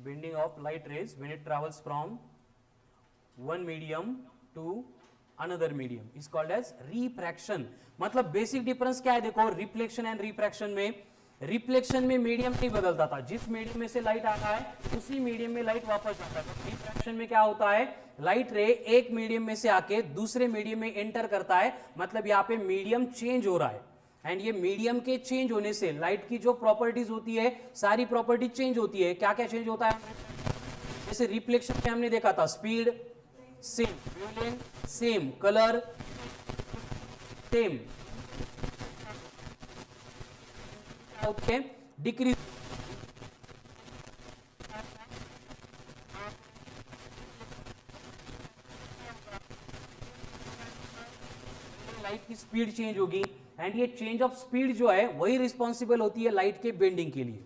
bending of light rays when it travels from one medium to another medium is called as refraction. मतलब basic difference क्या है, देखो reflection and refraction में, reflection में medium नहीं बदलता था, जिस मीडियम में से लाइट आता है उसी मीडियम में लाइट वापस आता है। तो रिफ्रैक्शन में क्या होता है, लाइट रे एक मीडियम में से आके दूसरे मीडियम में एंटर करता है, मतलब यहाँ पे मीडियम चेंज हो रहा है, एंड ये मीडियम के चेंज होने से लाइट की जो प्रॉपर्टीज होती है सारी प्रॉपर्टी चेंज होती है। क्या क्या चेंज होता है, जैसे रिफ्लेक्शन में हमने देखा था speed same, wavelength same, colour same, okay, decrease light की स्पीड चेंज होगी, एंड ये चेंज ऑफ स्पीड जो है वही रिस्पॉन्सिबल होती है लाइट के बेंडिंग के लिए।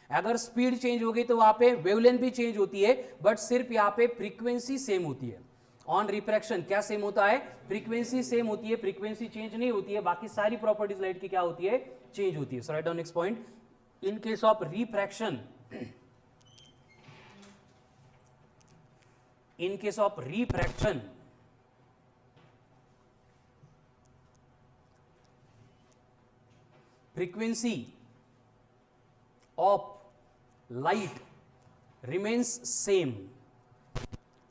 अगर स्पीड चेंज होगी तो वहां पे वेवलेंथ भी चेंज होती है, बट सिर्फ यहाँ पे फ्रीक्वेंसी सेम होती है। ऑन रिफ्रैक्शन क्या सेम होता है, फ्रीक्वेंसी सेम होती है, फ्रीक्वेंसी चेंज नहीं होती है, बाकी सारी प्रॉपर्टीज लाइट की क्या होती है, चेंज होती है। So write down next point, in case of refraction, in case of refraction, frequency of light remains same.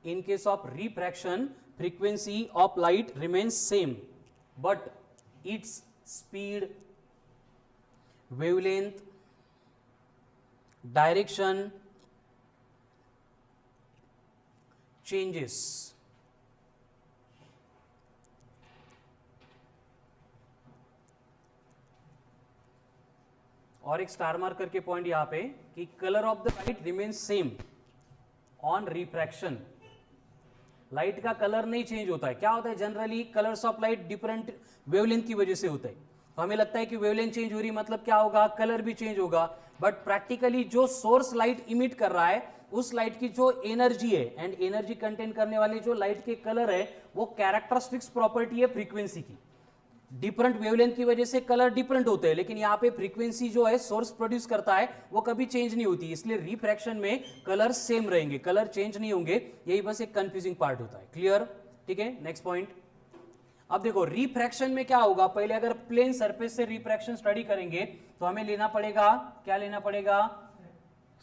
In case of refraction, frequency of light remains same, but its speed, wavelength, direction changes. और एक star mark करके point यहां पे कि colour of the light remains same on refraction. Light का colour नहीं change होता है। क्या होता है, generally colours of light different wavelength की वजह से होता है, तो हमें लगता है कि वेवलेंथ चेंज हो रही, मतलब क्या होगा, कलर भी चेंज होगा, बट प्रैक्टिकली जो सोर्स लाइट इमिट कर रहा है उस लाइट की जो एनर्जी है, एंड एनर्जी कंटेन करने वाले जो लाइट के कलर है वो कैरेक्टरिस्टिक्स प्रॉपर्टी है फ्रीक्वेंसी की। डिफरेंट वेवलेंथ की वजह से कलर डिफरेंट होते हैं, लेकिन यहाँ पे फ्रीक्वेंसी जो है सोर्स प्रोड्यूस करता है वो कभी चेंज नहीं होती, इसलिए रिफ्रैक्शन में कलर सेम रहेंगे, कलर चेंज नहीं होंगे। यही बस एक कंफ्यूजिंग पार्ट होता है। क्लियर, ठीक है। नेक्स्ट पॉइंट, अब देखो रिफ्रैक्शन में क्या होगा, पहले अगर प्लेन सरफेस से रिफ्रैक्शन स्टडी करेंगे तो हमें लेना पड़ेगा, क्या लेना पड़ेगा,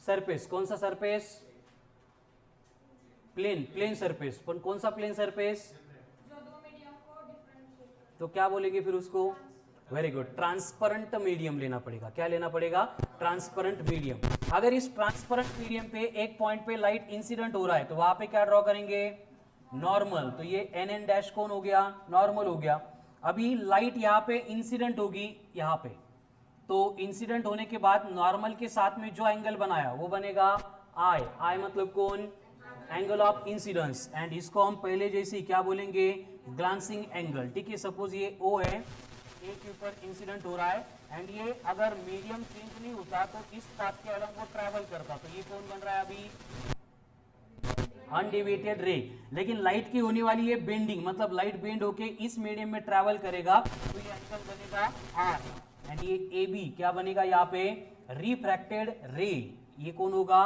सरफेस। कौन सा सरफेस, प्लेन, प्लेन सरफेस। कौन सा प्लेन सरफेस, तो क्या बोलेंगे फिर उसको, वेरी गुड, ट्रांसपेरेंट मीडियम लेना पड़ेगा। क्या लेना पड़ेगा, ट्रांसपेरेंट मीडियम। अगर इस ट्रांसपेरेंट मीडियम पे एक पॉइंट पे लाइट इंसिडेंट हो रहा है तो वहां पे क्या ड्रॉ करेंगे, नॉर्मल। तो ये एन एन डैश कौन हो गया, नॉर्मल हो गया। अभी लाइट यहाँ पे इंसिडेंट होगी यहाँ पे, तो इंसिडेंट होने के बाद नॉर्मल के साथ में जो एंगल बनाया वो बनेगा आई। आई मतलब कौन, एंगल ऑफ इंसिडेंस, एंड इसको हम पहले जैसे क्या बोलेंगे, ग्लांसिंग एंगल। ठीक है, सपोज ये ओ है, ए के ऊपर इंसिडेंट हो रहा है, एंड ये अगर मीडियम चेंज नहीं होता तो इस पाथ के अलग वो ट्रैवल करता, तो ये कौन बन रहा है अभी, अनडिवेटेड रे। लेकिन लाइट की होने वाली है बेंडिंग, मतलब लाइट बेंड होके इस मीडियम में ट्रैवल करेगा, तो ये एंगल बनेगा आर, एंड ये ए बी क्या बनेगा यहाँ पे, रिफ्रैक्टेड रे। ये कौन होगा,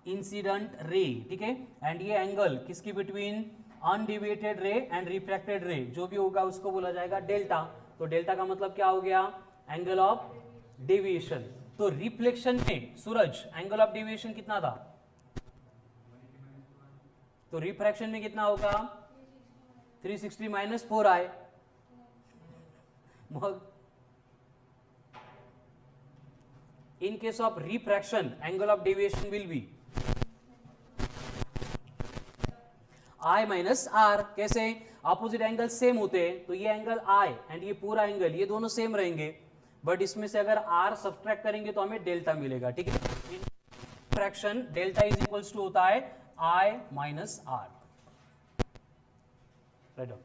इंसिडेंट रे। ठीक है, एंड ये एंगल किसकी between, undeviated ray and refracted रे जो भी होगा उसको बोला जाएगा डेल्टा। तो डेल्टा का मतलब क्या हो गया, एंगल ऑफ डेविएशन। तो रिफ्लेक्शन में सूरज एंगल ऑफ डेविएशन कितना था, तो रिफ्रैक्शन में कितना होगा, 360 माइनस 4 आए। In case of refraction angle of deviation will be I minus R. कैसे, अपोजिट एंगल सेम होते हैं, तो ये एंगल आई एंड ये पूरा एंगल ये दोनों सेम रहेंगे, बट इसमें से अगर आर सब्सट्रैक्ट करेंगे तो हमें डेल्टा मिलेगा। ठीक है, fraction delta is equals to होता है I minus R. Write down,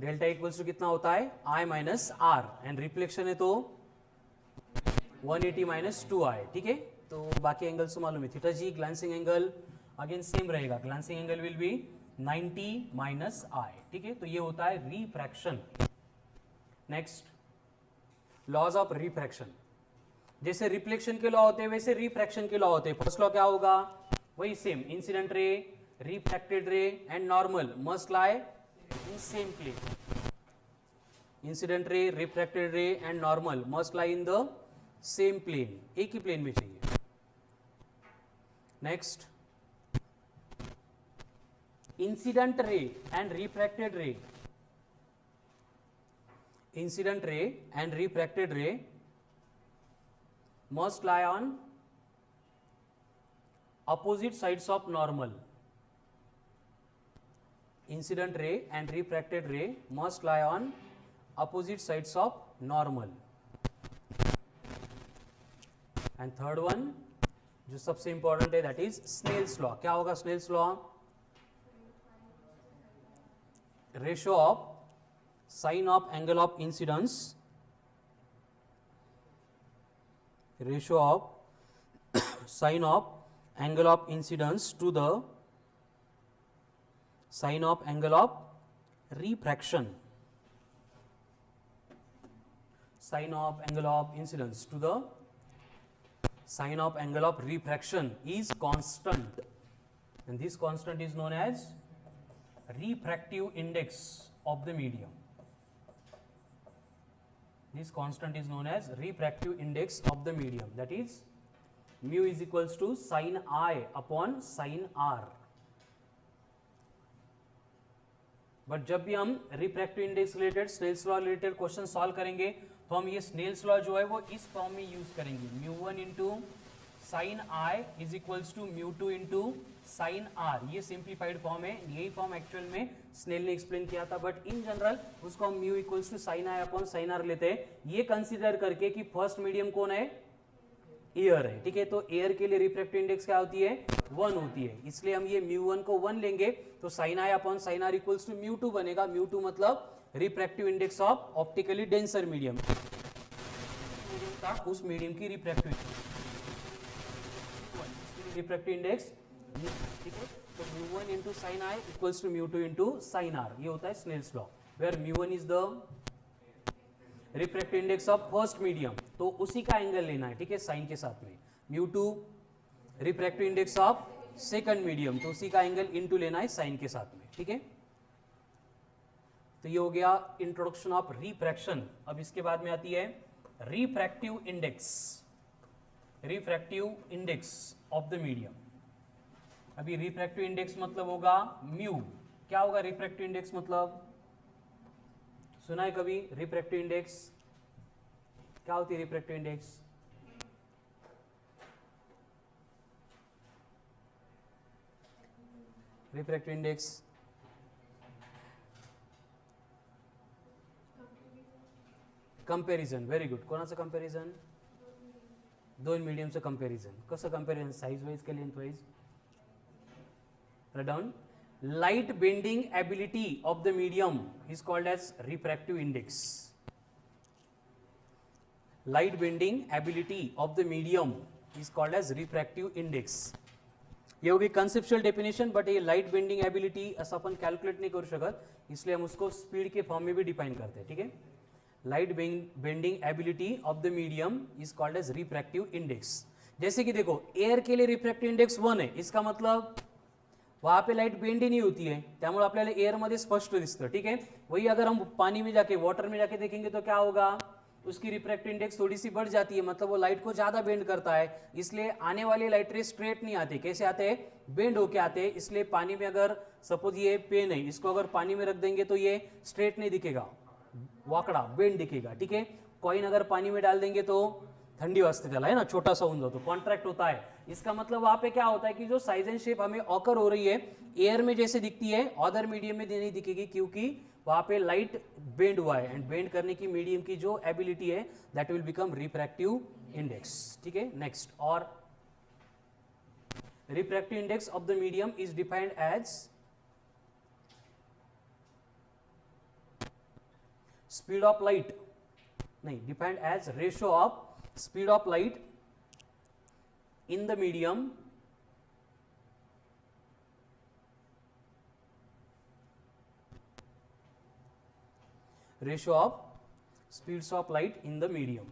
delta equals to कितना होता है I minus R, and reflection है तो 180 माइनस 2I, ठीक है। तो बाकी एंगल्स तो मालूम है, थीटा जी ग्लांसिंग एंगल अगेन सेम रहेगा, glancing angle will be 90 minus I, ठीक है। तो ये होता है refraction. Next, laws of refraction. जैसे रिफ्लेक्शन के लॉ होते हैं वैसे रिफ्रैक्शन के लॉ होते हैं। फर्स्ट लॉ क्या होगा, वही same, incident ray, refracted ray and normal must lie in same plane. Incident ray, refracted ray and normal must lie in the same plane, एक ही प्लेन में चाहिए। Next, incident ray and refracted ray, incident ray and refracted ray must lie on opposite sides of normal. Incident ray and refracted ray must lie on opposite sides of normal. And third one जो सबसे important है, that is Snell's law. क्या होगा Snell's law, ratio of sine of angle of incidence, ratio of sine of angle of incidence to the sine of angle of refraction, sine of angle of incidence to the sine of angle of refraction is constant, and this constant is known as refractive index of the medium. This constant is known as refractive index of the medium, that is mu is equals to sin I upon sin R. But जब भी हम refractive index related, Snell's law related question solve करेंगे तो हम ये Snell's law जो है वो इस फॉर्म में यूज करेंगे, μ1 into sine I is equals to μ2 into sine R. ये सिंप्लीफाइड फॉर्म है, यही फॉर्म एक्चुअल में स्नेल ने एक्सप्लेन किया था, बट इन जनरल उसको हम mu equals to sine I upon sine R लेते हैं, ये कंसीडर करके कि फर्स्ट मीडियम कौन है, एयर है, ठीक है। तो एयर के लिए रिफ्रैक्टिव इंडेक्स क्या होती है, 1 होती है, इसलिए हम ये μ1 को 1 लेंगे तो sine I upon sine R equals to μ2 बनेगा। μ2 मतलब refractive index of optically denser medium, उस मीडियम की रिफ्रैक्टिव इंडेक्स, ठीक है। तो μ1 into sine I equals to μ2 into sine R, ये होता है Snell's law, where μ1 is the refractive index of first medium, तो उसी का एंगल लेना है, ठीक है, साइन के साथ में। μ2 refractive index of second medium, तो उसी का एंगल इनटू लेना है साइन के साथ में, ठीक है। तो ये हो गया इंट्रोडक्शन ऑफ रिफ्रैक्शन। अब इसके बाद में आती है refractive index, refractive index of the medium. अभी रिफ्रैक्टिव इंडेक्स मतलब होगा म्यू। क्या होगा रिफ्रैक्टिव इंडेक्स मतलब, सुना है कभी रिफ्रैक्टिव इंडेक्स, क्या होती है refractive index, refractive index comparison, very good. कोणाचं कंपॅरिझन, दोन मीडियमचं कंपॅरिझन। कसं कंपॅरिझन, साइज वाइज का length wise, write down. Light bending ability of the medium is called as refractive index. Light bending ability of the medium is called as refractive index. ये होगी conceptual definition, but ये light bending ability असं आपण calculate नहीं करू शकत, इसलिए हम उसको स्पीड के फॉर्म में भी डिफाइन करते हैं, ठीक है। Light bending ability of the medium is called as refractive index. जैसे कि देखो एयर के लिए रिफ्रैक्टिव इंडेक्स 1 है, इसका मतलब वहां पे लाइट बेंड ही नहीं होती है, त्यामुळे आपल्याला एयर मध्ये स्पष्ट दिसतं, ठीक है। वही अगर हम पानी में जाके, वाटर में जाके देखेंगे तो क्या होगा, उसकी रिफ्रैक्टिव इंडेक्स थोड़ी सी बढ़ जाती है, मतलब वो लाइट को ज्यादा बेंड करता है, इसलिए आने वाले लाइट रे स्ट्रेट नहीं आते, कैसे आते हैं, बेंड होके आते हैं। इसलिए पानी में अगर सपोज ये पेन है, इसको अगर पानी में रख देंगे तो ये स्ट्रेट नहीं दिखेगा, वाकड़ा बेंड दिखेगा, ठीक है। कॉइन अगर पानी में डाल देंगे तो ठंडी वाजते त्याला, है ना, छोटा सा होऊन जातो, कॉन्ट्रैक्ट होता है। इसका मतलब वहां पे क्या होता है कि जो साइज एंड शेप हमें ऑकर हो रही है एयर में जैसे दिखती है, अदर मीडियम में नहीं दिखेगी, क्योंकि वहां पे लाइट बेंड हुआ है, एंड बेंड करने की मीडियम की जो एबिलिटी है that will become refractive index, ठीक है। नेक्स्ट, और refractive index of the medium is defined as speed of light, नहीं, defined as ratio of speed of light in the medium ratio of speeds of light in the medium.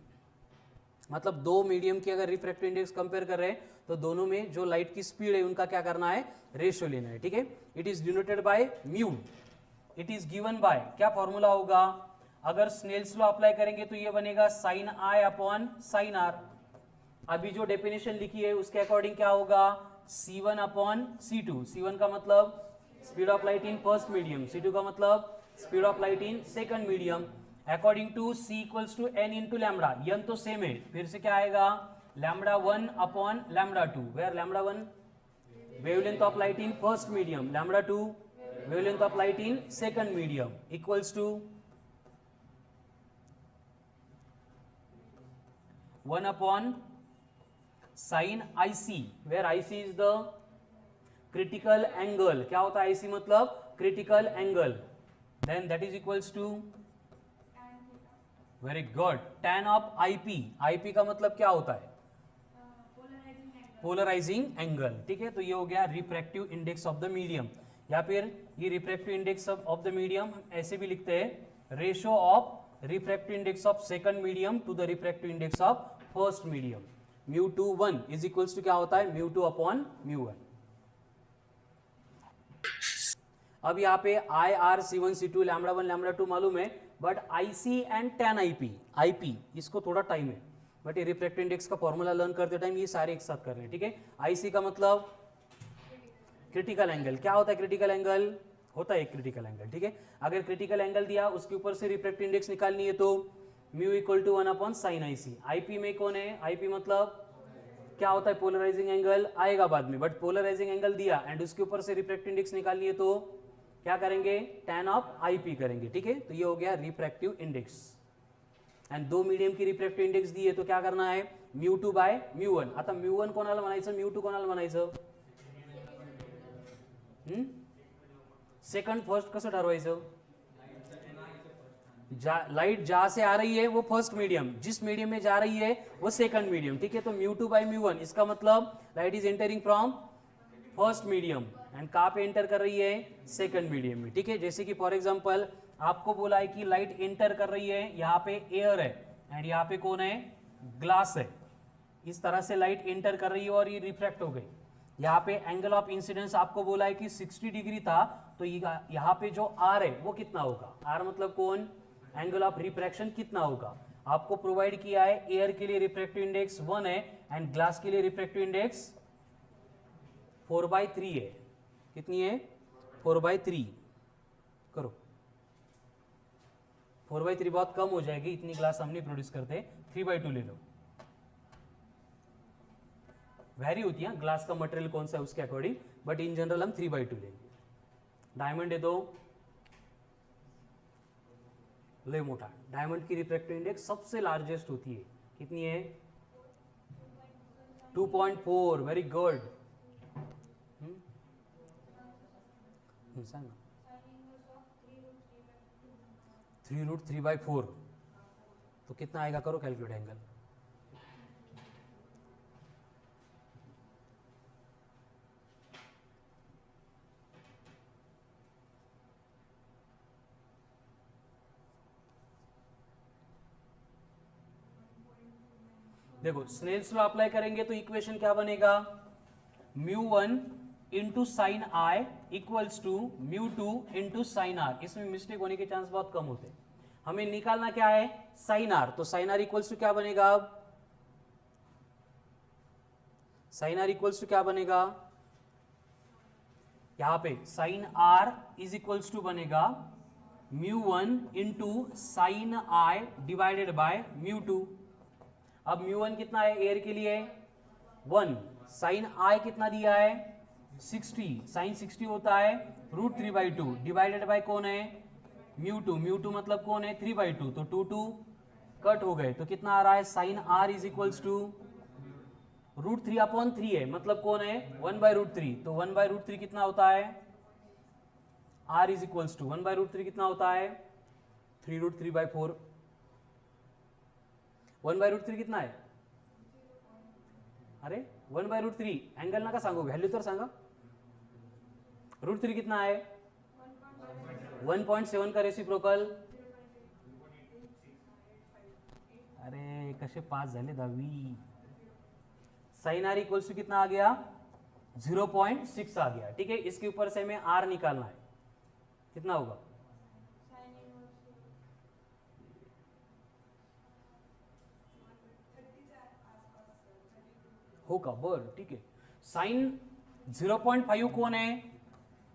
मतलब दो medium की अगर refractive index compare कर रहे हैं तो दोनों में जो लाइट की स्पीड है उनका क्या करना है, रेशियो लेना है, ठीक है। It is denoted by mu, it is given by, क्या फॉर्मूला होगा, अगर स्नेल्स लॉ अप्लाई करेंगे तो ये बनेगा sine I upon sine R. अभी जो डेफिनेशन लिखी है उसके अकॉर्डिंग क्या होगा, C1 अपॉन C2। C1 का मतलब speed of light in first medium, C2 का मतलब speed of light in second medium. According to C equals to n into lambda, n तो सेम है, फिर से क्या आएगा, lambda 1 upon lambda 2, where lambda 1 wavelength of light in first medium, lambda 2 wavelength of light in second medium, equals to 1 upon sin IC, where IC is the critical angle। क्या होता है IC मतलब critical angle, then that is equals to very good tan of IP। IP का मतलब क्या होता है, polarising angle, ठीक है। तो ये हो गया refractive index of the medium, या फिर ये refractive index of the medium ऐसे भी लिखते हैं, ratio of refractive index of second medium to the refractive index of first medium. Mu 2 1 is equals to क्या होता है, म्यू 2 अपॉन म्यू 1। अब यहाँ पे I R C1 C2 lambda 1 lambda 2 मालूम है, but IC and tan IP इसको थोड़ा टाइम है, बट ये रिफ्रैक्टिव इंडेक्स का फॉर्मूला लर्न करते टाइम ये सारे एक साथ कर रहे हैं, ठीक है। IC का मतलब क्रिटिकल एंगल, क्या होता है क्रिटिकल एंगल, होता है क्रिटिकल एंगल, ठीक है। अगर क्रिटिकल एंगल दिया उसके ऊपर से रिफ्रैक्टिव इंडेक्स निकालनी है तो mu equal to 1 upon sine IC। IP में कौन है, IP मतलब क्या होता है, पोलराइजिंग एंगल, आएगा बाद में, बट पोलराइजिंग एंगल दिया एंड उसके ऊपर से रिफ्रैक्टिव इंडेक्स निकालनी है तो क्या करेंगे, tan ऑफ IP करेंगे, ठीक है। तो ये हो गया रिफ्रैक्टिव इंडेक्स, एंड दो मीडियम की रिफ्रॅक्टिव्ह इंडेक्स दी आहे, तो क्या करना है, म्यू 2 बाय म्यू 1। आता म्यू 1 कोणाला म्हणायचं, म्यू 2 कोणाला म्हणायचं, सेकंड फर्स्ट कसं ठरवायचं, लाइट जहां से आ रही है वो फर्स्ट मीडियम, जिस मीडियम में जा रही है वो सेकंड मीडियम, ठीक है। तो म्यू 2 बाय म्यू 1 इसका मतलब light is entering from first medium and कहां पे एंटर कर रही है, सेकंड मीडियम में, ठीक है। जैसे कि फॉर एग्जांपल आपको बोला है कि लाइट एंटर कर रही है, यहाँ पे एयर है एंड यहाँ पे कौन है, ग्लास है, इस तरह से लाइट एंटर कर रही है और ये रिफ्रैक्ट हो गई। यहाँ पे एंगल ऑफ इंसिडेंस आपको बोला है कि 60 डिग्री था, तो यहाँ पे जो आर है वो कितना होगा, आर मतलब कौन, एंगल ऑफ रिफ्रैक्शन कितना होगा। आपको प्रोवाइड किया है एयर के लिए रिफ्रैक्टिव इंडेक्स 1 है एंड ग्लास के लिए रिफ्रैक्टिव इंडेक्स 4/3 है, कितनी है, 4/3 करो, 4/3 बहुत कम हो जाएगी, इतनी ग्लास हम नहीं प्रोड्यूस करते, 3/2 ले लो, वैरी होती है ग्लास का मटेरियल कौन सा है उसके अकॉर्डिंग, बट इन जनरल हम 3/2 लेंगे। डायमंड है तो ले मोटा, डायमंड की रिफ्रैक्टिव इंडेक्स सबसे लार्जेस्ट होती है, कितनी है, 2.4, वेरी गुड। सांग 3√3/4, तो कितना आएगा, करो कैलकुलेट एंगल, देखो स्नेल्स लॉ अप्लाई करेंगे तो इक्वेशन क्या बनेगा, mu 1 into sine I equals to mu 2 into sine R. इसमें मिस्टेक होने के चांस बहुत कम होते हैं। हमें निकालना क्या है, साइन आर, तो साइन आर इक्वल्स टू क्या बनेगा, अब साइन आर इक्वल्स टू क्या बनेगा, यहां पे sine R is equals to बनेगा mu 1 into sine I divided by mu 2। अब म्यू 1 कितना है एयर के लिए 1, साइन आई कितना दिया है 60, साइन 60 होता है √3/2 डिवाइडेड बाय कौन है, म्यू 2, म्यू 2 मतलब कौन है 3/2, तो 2 कट हो गए, तो कितना आ रहा है, sine R is equals to √3/3 है, मतलब कौन है 1/√3, तो 1/√3 कितना होता है, आर इज इक्वल्स टू 1/√3 कितना होता है 3√3/4. 1/√3 कितना आहे? अरे 1/√3 अँगल नका सांगू, व्हॅल्यू तर सांगा. √3 कितना आहे? 1.7 का रेसिप्रोकल. अरे कसे पास झाले 10वी. साइन आर इक्वल्स टू कितना आ गया? 0.6 आ गया. ठीक है, इसके ऊपर से हमें आर निकालना है. कितना होगा? होगा बर. ठीक है, साइन 0.5 कौन है?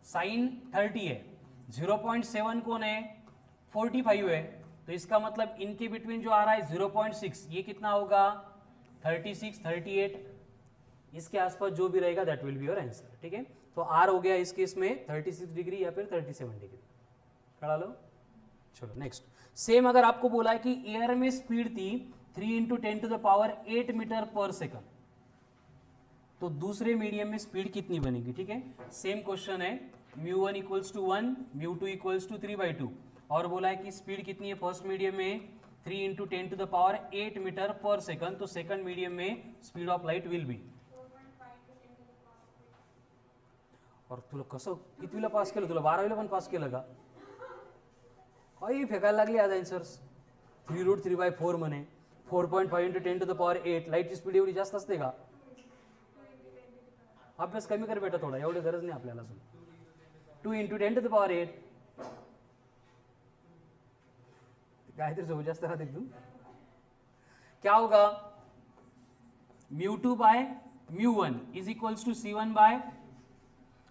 साइन 30 है. 0.7 कौन है? 45 है. तो इसका मतलब इनके बिटवीन जो आ रहा है 0.6, ये कितना होगा? 36, 38. इसके आसपास जो भी रहेगा that will be your answer. ठीक है, तो आर हो गया इस केस में 36 डिग्री या फिर 37 डिग्री. खड़ा लो. चलो नेक्स्ट. सेम अगर आपको बोला है कि एयर में स्पीड थी 3 × 10⁸ मीटर पर सेकंड, तो दूसरे मीडियम में स्पीड कितनी बनेगी? ठीक है, सेम क्वेश्चन है. μ1 इक्वल्स टू 1, μ2 इक्वल्स टू 3/2, और बोला है कि स्पीड कितनी है फर्स्ट मीडियम में? 3 × 10⁸ मीटर पर सेकंड. तो सेकंड मीडियम में speed of light will be. और तुला कसं कितवीला पास केलं? तुला 12वीला पण पास केलं का? काही फेकायला लागली आज आन्सर्स. 3√3/4 म्हणे, 4.5 × 10⁸. लाईटची स्पीड एवढी जास्त असते का? अभ्यास कमी कर बेटा थोडा, एवढी गरज नाही आपल्याला. 2 × 10⁸. काहीतरी झोप जास्त राहते तू. क्या होगा? μ2/μ1 इज इक्वल्स टू C1/,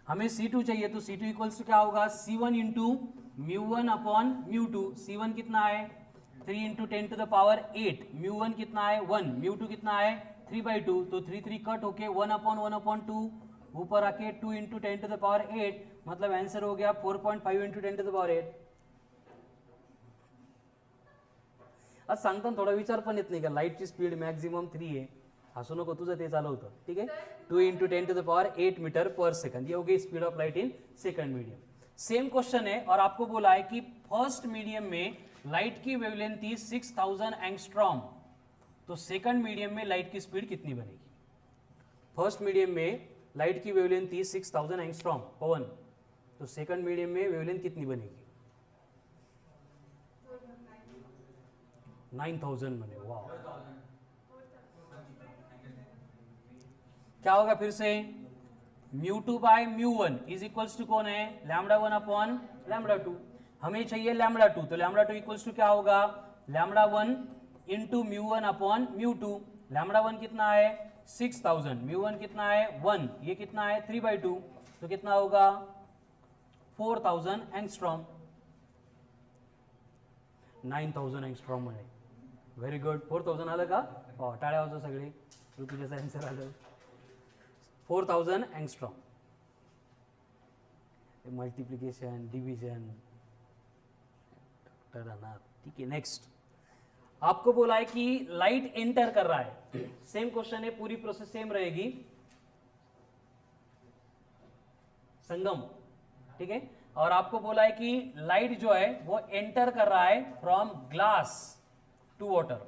हमें C2 चाहिए, तो C2 इक्वल्स टू क्या होगा? C1 × μ1/μ2. C1 कितना है? 3 × 10⁸. μ1 कितना है? 1. μ2 कितना है? 3/2. तो 3 कट होके 1/1/2 ऊपर आके 2 × 10⁸. मतलब आंसर हो गया 4.5 × 10⁸. आज सांगताना थोडा विचार पण येत नाही का? लाईटची स्पीड मॅक्झिमम 3 आहे. हसू नको, तुझं ते चालू होतं. ठीक है, 2 × 10⁸ मीटर पर सेकंड. ये हो गई speed of light in second medium. Same question है और आपको बोला है कि फर्स्ट मीडियम में लाइट की वेवलेंथ थी 6000 एंगस्ट्रॉम, तो सेकंड मीडियम में लाइट की स्पीड कितनी बनेगी? फर्स्ट मीडियम में लाइट की वेवलेंथ थी 6000 एंगस्ट्रॉम पवन, तो सेकंड मीडियम में वेवलेंथ कितनी बनेगी? 9000 बने. वाह, क्या होगा फिर से? μ2/μ1 इज इक्वल्स टू कौन है? λ1/λ2. हमें चाहिए λ2, तो λ2 इक्वल्स टू क्या होगा? λ1 × μ1/μ2. λ1 कितना है? 6000. μ1 कितना है? 1. ये कितना है? 3/2. तो कितना होगा? 4000 एंगस्ट्रॉम. 9000 एंगस्ट्रॉम म्हणे. Very good. 4000 आलं का? हो, टाळ्या वाजवा सगळे. ऋतुजाचं आन्सर आलं 4000 एंगस्ट्रॉम. Multiplication, division. ठीक है, नेक्स्ट. आपको बोला है कि लाइट एंटर कर रहा है. सेम क्वेश्चन है, पूरी प्रोसेस सेम रहेगी. संगम. ठीक है, और आपको बोला है कि लाइट जो है वो एंटर कर रहा है फ्रॉम ग्लास टू वाटर.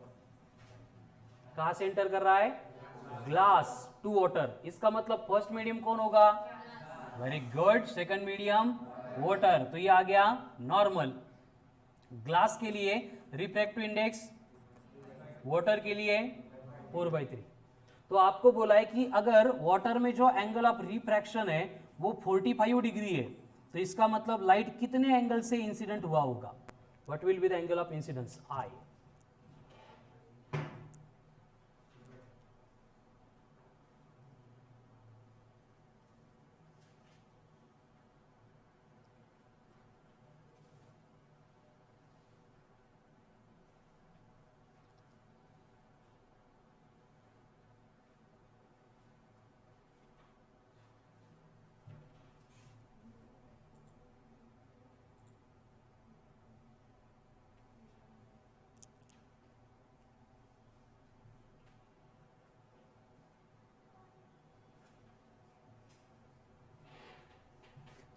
कहां से एंटर कर रहा है? Glass to water. इसका मतलब फर्स्ट मीडियम कौन होगा? Very good, second medium water. तो ये आ गया नॉर्मल. ग्लास के लिए रिफ्रैक्टिव इंडेक्स, वाटर के लिए 4/3. तो आपको बोला है कि अगर वाटर में जो एंगल ऑफ रिफ्रैक्शन है वो 45 डिग्री है, तो इसका मतलब लाइट कितने एंगल से इंसिडेंट हुआ होगा? What will be the angle of incidence? I.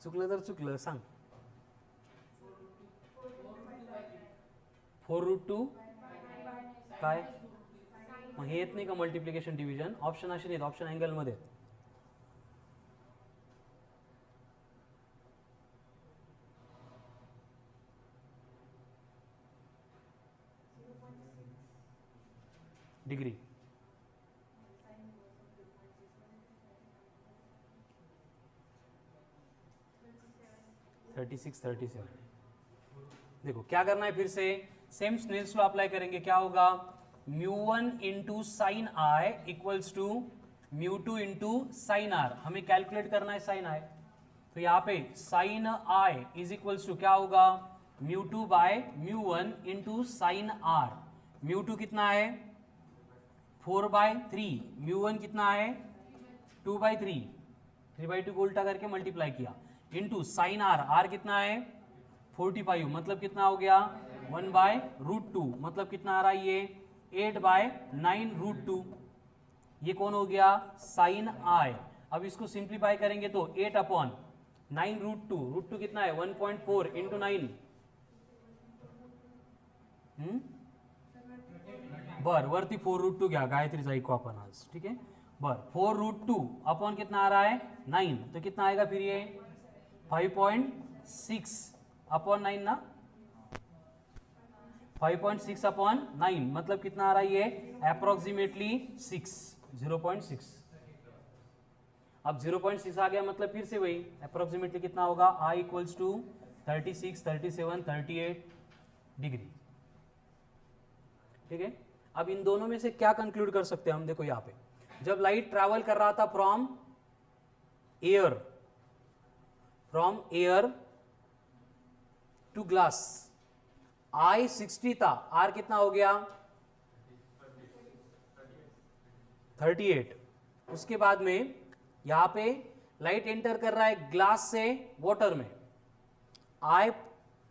चुकलं तर चुकलं, सांग. 4√2 काय मग हे येत नाही का मल्टिप्लिकेशन डिव्हिजन ऑप्शन असे नाहीत ऑप्शन अँगल मध्ये डिग्री (36, 37) देखो क्या करना है फिर से सेम स्नेल्स लॉ अप्लाई करेंगे क्या होगा μ1 into sine I equals to μ2 into sine R हमें कैलकुलेट करना है साइन आई तो यहाँ पे sine I is equals to क्या होगा μ2 बाय μ1 इंटू साइन आर μ2 कितना है 4/3 μ1 कितना है 2/3 3/2 को उल्टा करके मल्टीप्लाई किया इंटू साइन आर आर कितना है 45 मतलब कितना हो गया 1/√2 मतलब कितना आ रहा है ये 8/9√2 ये कौन हो गया साइन आई अब इसको सिंप्लीफाई करेंगे तो 8/9√2 √2 कितना है 1.4 इंटू 9 बर वरती 4√2 घ्या गायत्रीचा ऐकू आपण आज ठीक आहे बर 4√2 अपॉन कितना आ रहा है 9 तो कितना आएगा फिर ये 5.6 अपॉन 9 ना 5.6 अपॉन 9 मतलब कितना आ रहा है ये अप्रोक्सीमेटली 6 0.6 अब 0.6 आ गया मतलब फिर से वही अप्रोक्सीमेटली कितना होगा I इक्वल्स टू 36 37 38 डिग्री ठीक है अब इन दोनों में से क्या कंक्लूड कर सकते हैं हम देखो यहाँ पे जब लाइट ट्रैवल कर रहा था from air to glass I 60 था R कितना हो गया 38 उसके बाद में यहां पे लाइट एंटर कर रहा है ग्लास से वाटर में I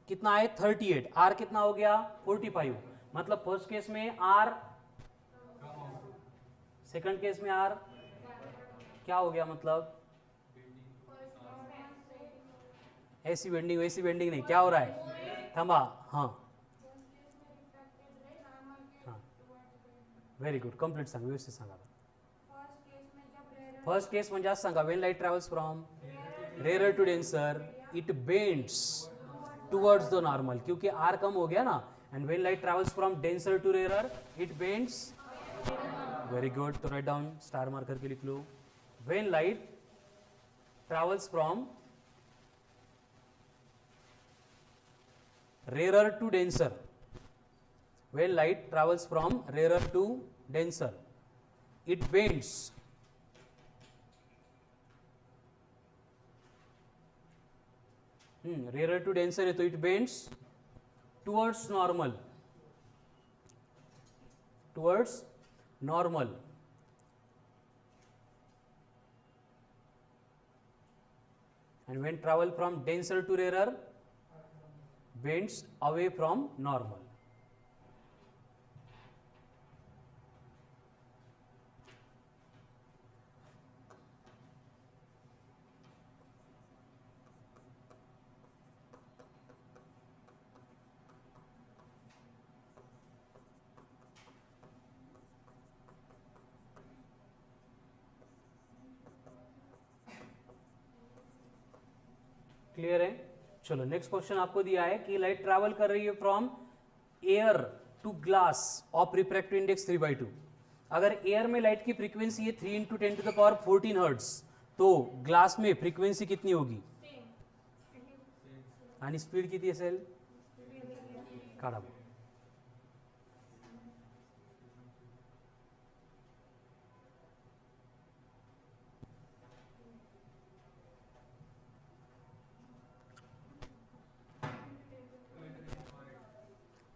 कितना है 38 R कितना हो गया 45 मतलब फर्स्ट केस में R सेकंड केस में R क्या हो गया मतलब ऐसी बेंडिंग वैसी बेंडिंग नहीं क्या हो रहा है थांबा हाँ व्हेरी गुड कंप्लीट सांगा व्यवस्थित सांगा फर्स्ट केस म्हणजे असं सांगा when light travels from rarer to denser it bends towards the normal क्योंकि आर कम हो गया ना and when light travels from denser to rarer it bends very good तो राइट डाउन स्टार मार्क करके लिख लो when light travels from rarer to denser when light travels from rarer to denser it bends rarer to denser है तो it bends towards normal and when travel from denser to rarer bends away from normal clear है चलो next question आपको दिया है कि light travel कर रही है from air to glass of refractive index 3/2 अगर एयर में लाइट की फ्रीक्वेंसी है 3 × 10⁻14 हर्ट्ज तो ग्लास में फ्रीक्वेंसी कितनी होगी आणि स्पीड किती असेल काढा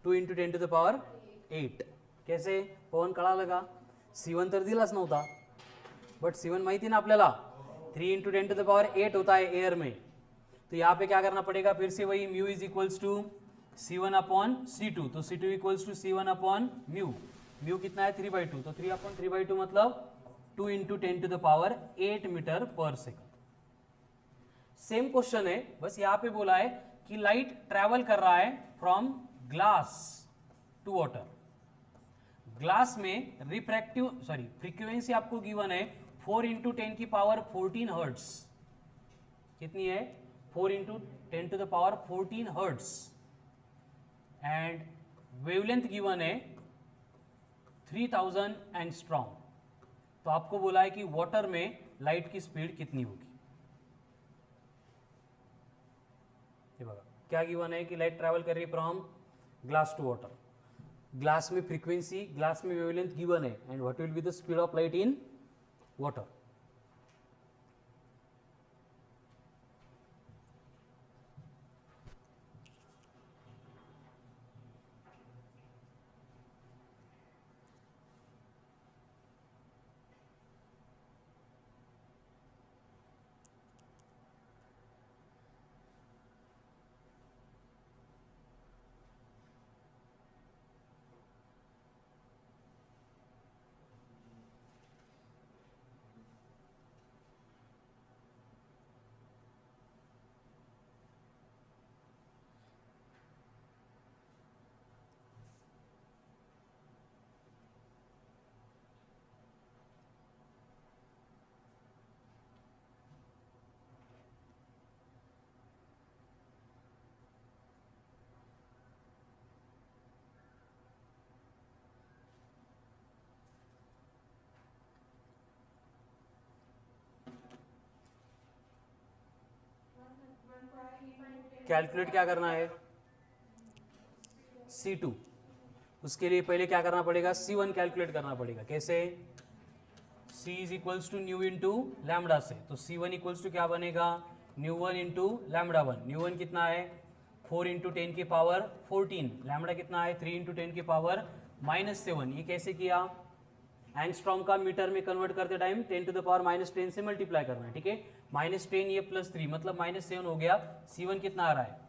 2 × 10⁸ कैसे पवन कळा लगा C1 तर दिलाच नव्हता बट C1 माहिती ना आपल्याला 3 × 10⁸ होता है एयर में तो यहाँ पे क्या करना पड़ेगा फिर से वही mu is equals to C1/C2 तो C2 इक्वल्स टू C1/म्यू म्यू कितना है 3/2 तो 3/3/2 मतलब 2 × 10⁸ मीटर पर सेकंड सेम क्वेश्चन है बस यहाँ पे बोला है कि लाइट ट्रैवल कर रहा है from glass to water. Glass में रिफ्रैक्टिव फ्रीक्वेंसी आपको गिवन है 4 इंटू 10 की पावर 14 हर्ट्स। कितनी है? 4 into 10 to the power 14 hertz. And wavelength given है 3000 एंगस्ट्रॉम। तो आपको बोला है कि वाटर में लाइट की स्पीड कितनी होगी। ये बघा क्या गिवन है कि लाइट ट्रैवल कर रही है from glass to water. Glass में फ्रीक्वेंसी, ग्लास में वेवलेंथ गिवन है, and what will be the speed of light in water. Calculate क्या करना है? C2। उसके लिए पहले क्या करना पड़ेगा? C1 कैलकुलेट करना पड़ेगा। कैसे? C is equals to nu into lambda से। तो C1 इक्वल्स टू क्या बनेगा? New 1 into lambda 1। न्यू 1 कितना है? 4 इंटू 10 की पावर 14। लैम्डा कितना है? 3 इंटू 10 की पावर -7। ये कैसे किया? एंगस्ट्रॉम का मीटर में कन्वर्ट करते टाइम 10 टू द पावर -10 से मल्टीप्लाई करना है। ठीक है, -10 ये +3 मतलब -7 हो गया। C1 कितना आ रहा है?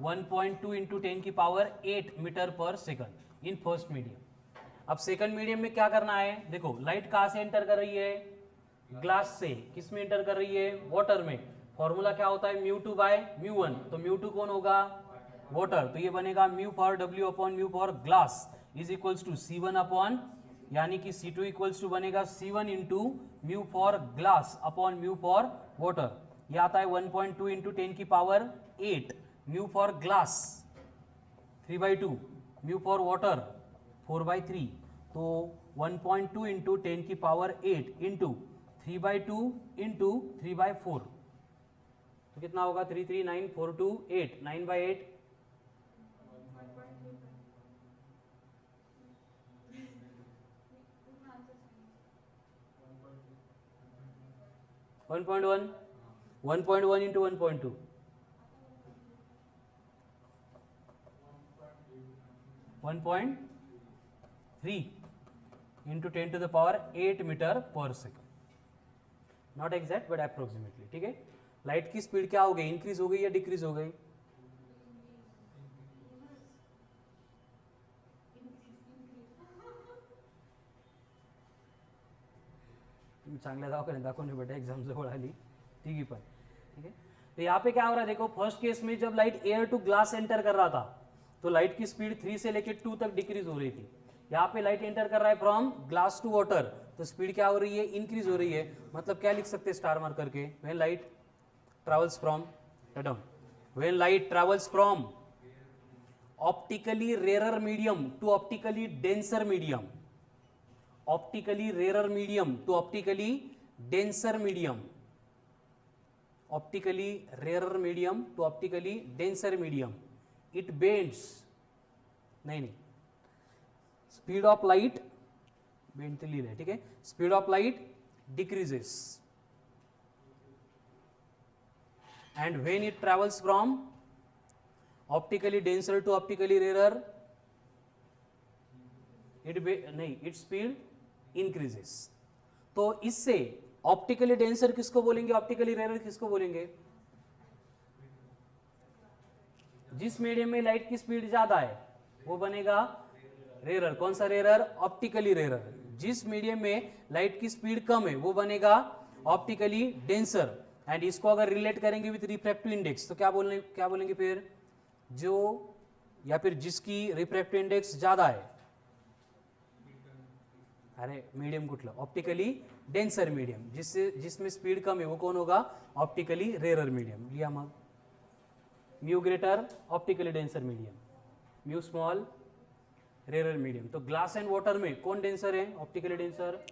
1.2 इंटू 10 की पावर 8 मीटर पर सेकंड इन फर्स्ट मीडियम। अब सेकंड मीडियम में क्या करना है? देखो लाइट कहां से एंटर कर रही है? ग्लास से। किस में एंटर कर रही है? वाटर में। फॉर्मूला क्या होता है? μ2 बाय μ1। तो μ2 कौन होगा? वाटर। तो ये बनेगा μ for W upon μ for glass is equals to C1 upon, यानी कि C2 इक्वल्स टू बनेगा C1 into mu for glass upon mu for water. यह आता है 1.2 इंटू 10 की power 8। Mu for glass 3/2, mu for water 4/3। तो 1.2 इंटू 10 की पावर 8 इंटू 3/2 इंटू 3/4। तो कितना होगा? 33942 9/8 1.1 1.1 into 1.2 1.3 into 10 to the power 8 metre पर second. Not exact but approximately. ठीक है, लाइट की स्पीड क्या हो गई? इंक्रीज हो गई या डिक्रीज हो गई? चांगल्या दाखवणे बेटा, एग्जाम जवळ आली ठीक पण। ठीक है, तो यहाँ पे क्या हो रहा है? देखो फर्स्ट केस में जब light air to glass enter कर रहा था तो लाइट की स्पीड 3 से लेकर 2 तक डिक्रीज हो रही थी। यहाँ पे लाइट एंटर कर रहा है फ्रॉम ग्लास टू वाटर, तो स्पीड क्या हो रही है? इंक्रीज हो रही है। मतलब क्या लिख सकते हैं स्टार मार्क करके? When light travels from down, when light travels from optically rare medium to optically denser medium, optically rare medium to optically denser medium, optically rare medium to optically denser medium, it bends, नहीं speed of light bend लिहिलंय। ठीक है, speed of light decreases and when it travels from optically denser to optically rarer its speed increases। तो इससे optically denser किसको बोलेंगे? Optically rare किसको बोलेंगे? जिस मीडियम में लाइट की स्पीड ज्यादा है वो बनेगा रेयर। कौन सा रेयर? Optically rare. जिस मीडियम में लाइट की स्पीड कम है वो बनेगा ऑप्टिकली डेंसर। एंड इसको अगर रिलेट करेंगे विथ रिफ्रैक्टिव इंडेक्स तो क्या बोलेंगे फिर? जो या फिर जिसकी रिफ्रॅक्टिव्ह इंडेक्स ज्यादा आहे, अरे मीडियम कुठलं, ऑप्टिकली डेंसर मीडियम, जिसमें स्पीड कम है वो कौन होगा, ऑप्टिकली रेरर मीडियम. लिया मग mu greater optically denser medium, mu small rarer medium. तो ग्लास एंड वाटर में कौन डेंसर है, ऑप्टिकली डेंसर,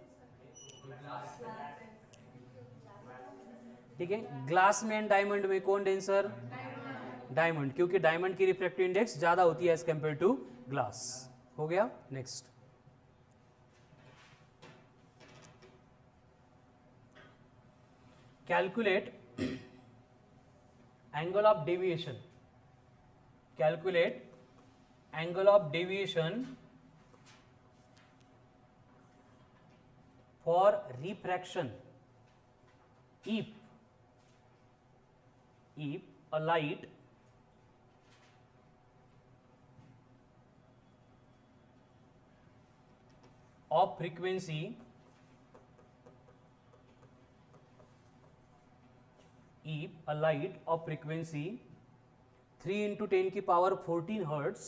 ठीक है. ग्लास में एंड डायमंड में कौन डेंसर, डायमंड, क्योंकि डायमंड की रिफ्रैक्टिव इंडेक्स ज्यादा होती है एज कंपेयर टू ग्लास. हो गया. Next, calculate angle of deviation, calculate angle of deviation for refraction if a light of frequency if a light of frequency 3 into 10 की power 14 hertz,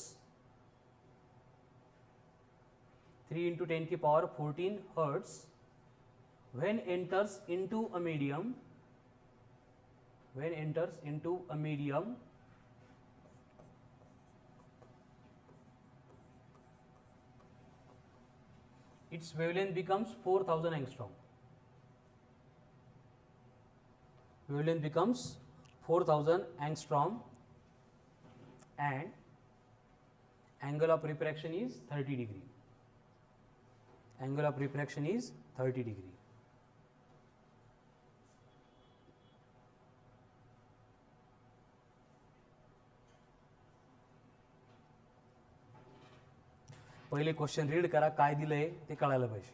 3 into 10 की power 14 hertz when enters into a medium, when enters into a medium its wavelength becomes 4000 angstrom, wavelength becomes 4000 angstrom and angle of refraction is 30 degree, angle of refraction is 30 degree. पहिले question read करा, काय दिलंय ते कळायला पाहिजे.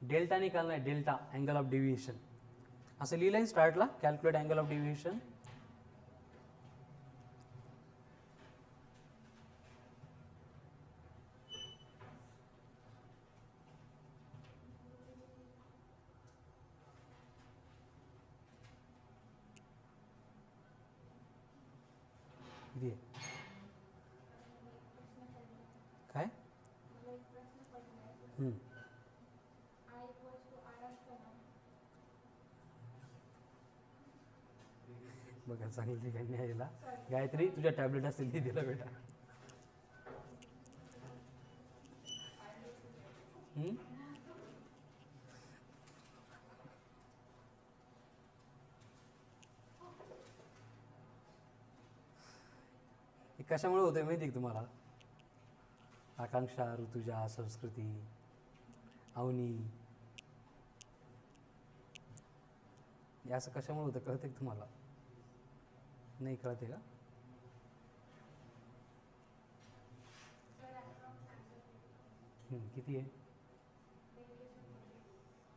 Delta निकालना है, delta angle of deviation असं लिहिलंय स्टार्टला, कॅल्क्युलेट एंगल ऑफ डेविएशन. काय बघा चांगली ठिकाणी यायला. गायत्री तुझ्या टॅबलेट असेल ती दिला बेटा. हे कशामुळे होतंय माहिती आहे तुम्हाला, आकांक्षा, ऋतुजा, संस्कृती, अवनी, हे असं कशामुळे होतं कळते तुम्हाला, नाही कळते का? किती आहे,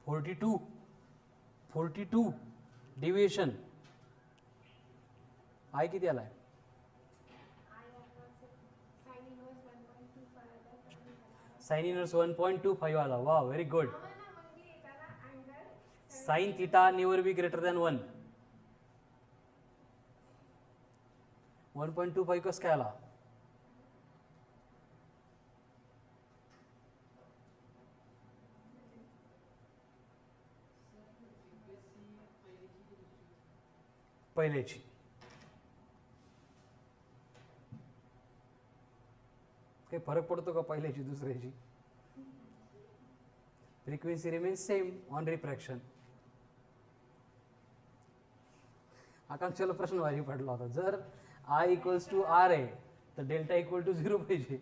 42 डेविएशन. आय किती आलाय, साइन इनवर्स 1.25 आला. वाह, very good. Sine theta never be greater than 1. 1.25 कसं काय आला, पहिल्याची. काही फरक पडतो का पहिल्याची दुसऱ्याची? Frequency remains same on refraction. आकांक्षाला प्रश्न भारी पडला होता, जर I इक्वल्स टू आर है तो डेल्टा इक्वल टू 0 पाहिजे.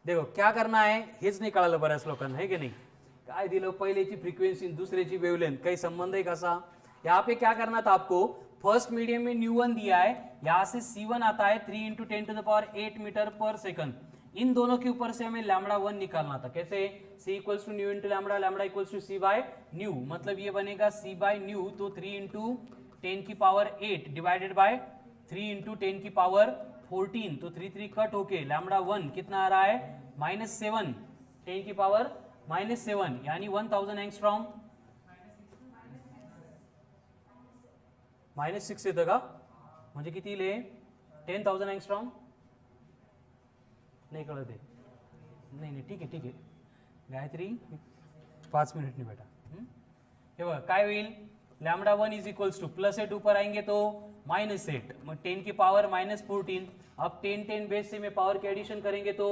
देखो क्या करना है हेच नाही कळालं बऱ्याच लोकांना, है की नहीं. काय दिलं, पहिल्याची फ्रीक्वेंसी दूसरे की वेवलेंथ, काही संबंध है कसा. यहाँ पे क्या करना था आपको, फर्स्ट मीडियम में न्यू 1 दिया है, यहाँ से C1 आता है 3 × 10⁸ मीटर पर सेकंड. इन दोनों के ऊपर से हमें लैम्बडा 1 निकालना था। कैसे? c equals to nu into lambda, lambda equals to c by nu, मतलब ये बनेगा c बाय न्यू, तो 3 इंटू 10 की पावर 8 डिवाइडेड बाय 3 इंटू 10 की पावर 14, तो 3 3 कट होके लैम्बडा 1 कितना आ रहा है -7, 10 की पावर -7 यानी 1000 एंगस्ट्रॉम। -6 येतं का? म्हणजे किती ले 10,000 एंगस्ट्रॉम नाही कळत आहे. नाही नाही ठीक आहे गायत्री 5 मिनट नहीं बेटा. हे बघा काय होईल, लैम्बडा 1 इज इक्वल्स टू +8 ऊपर आएंगे तो -8, मग 10 की पावर -14, अब 10 बेस से में पावर के एडिशन करेंगे तो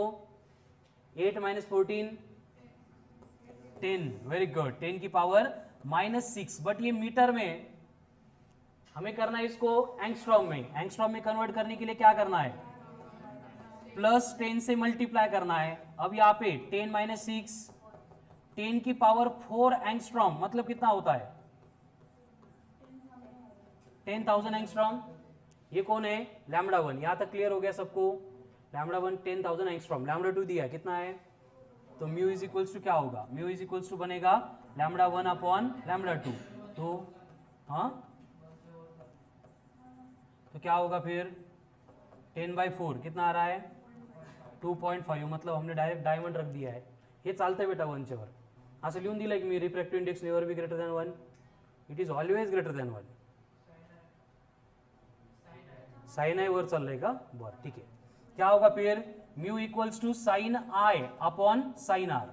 8 - 14 10, वेरी गुड, 10 की पावर -6, बट ये मीटर में हमें करना है इसको एंगस्ट्रॉम में. एंगस्ट्रॉम में कन्वर्ट करने के लिए क्या करना है, +10 से मल्टीप्लाई करना है. अब यहाँ पे 10 - 6, 10 की पावर 4 एंगस्ट्रॉम, मतलब कितना होता है 10,000 एंगस्ट्रॉम. ये कौन है, लैम्बडा 1. यहां तक क्लियर हो गया सबको. Lambda 1 10,000 angstrom. लैम्बडा 2 दिया कितना है, तो म्यू इज इक्वल्स टू क्या होगा, म्यू इज इक्वल्स टू बनेगा लैम्बडा 1 अपॉन लैम्बडा 2. तो हाँ, तो क्या होगा फिर 10/4 कितना आ रहा है 2.5, मतलब हमने डायरेक्ट डायमंड रख दिया है. हे चालतंय बेटा 1 च्या वर. असं लिहून दिलंय की मी refractive index never be greater than 1, it is always greater than 1. Sine I वर चाललंय का, बरं ठीक आहे. क्या होगा फिर mu equals to sine I upon sine R.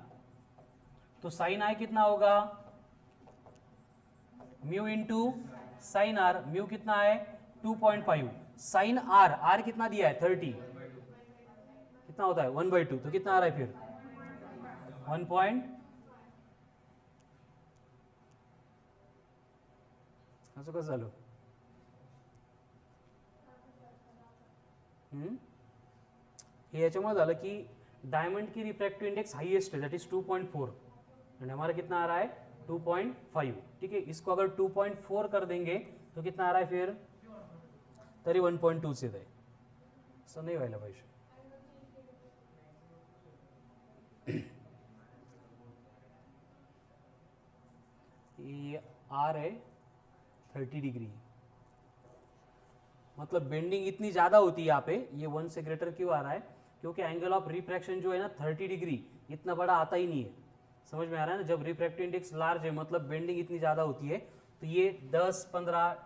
तो साइन आई कितना होगा, mu into sine R. Mu कितना है 2.5, साइन आर, आर कितना दिया है 30, कितना होता है 1/2, तो कितना आ रहा है फिर 1. असं कसं झालं, हे याच्यामुळे झालं की डायमंड की रिफ्रैक्टिव इंडेक्स हाईएस्ट है, दैट इज 2.4, एंड हमारा कितना आ रहा है 2.5. ठीक है, इसको अगर 2.4 कर देंगे तो कितना आ रहा है फिर तरी 1.2 से आहे. असं नाही व्हायला पाहिजे. ये आर है 30 डिग्री, मतलब बेंडिंग इतनी ज्यादा होती है यहाँ पे. ये 1 से ग्रेटर क्यों आ रहा है, क्योंकि एंगल ऑफ रिफ्रैक्शन जो है ना 30 डिग्री इतना बड़ा आता ही नहीं है. समझ में आ रहा है ना, जब रिफ्रैक्टिव इंडेक्स लार्ज है मतलब बेंडिंग इतनी ज्यादा होती है, तो ये 10-15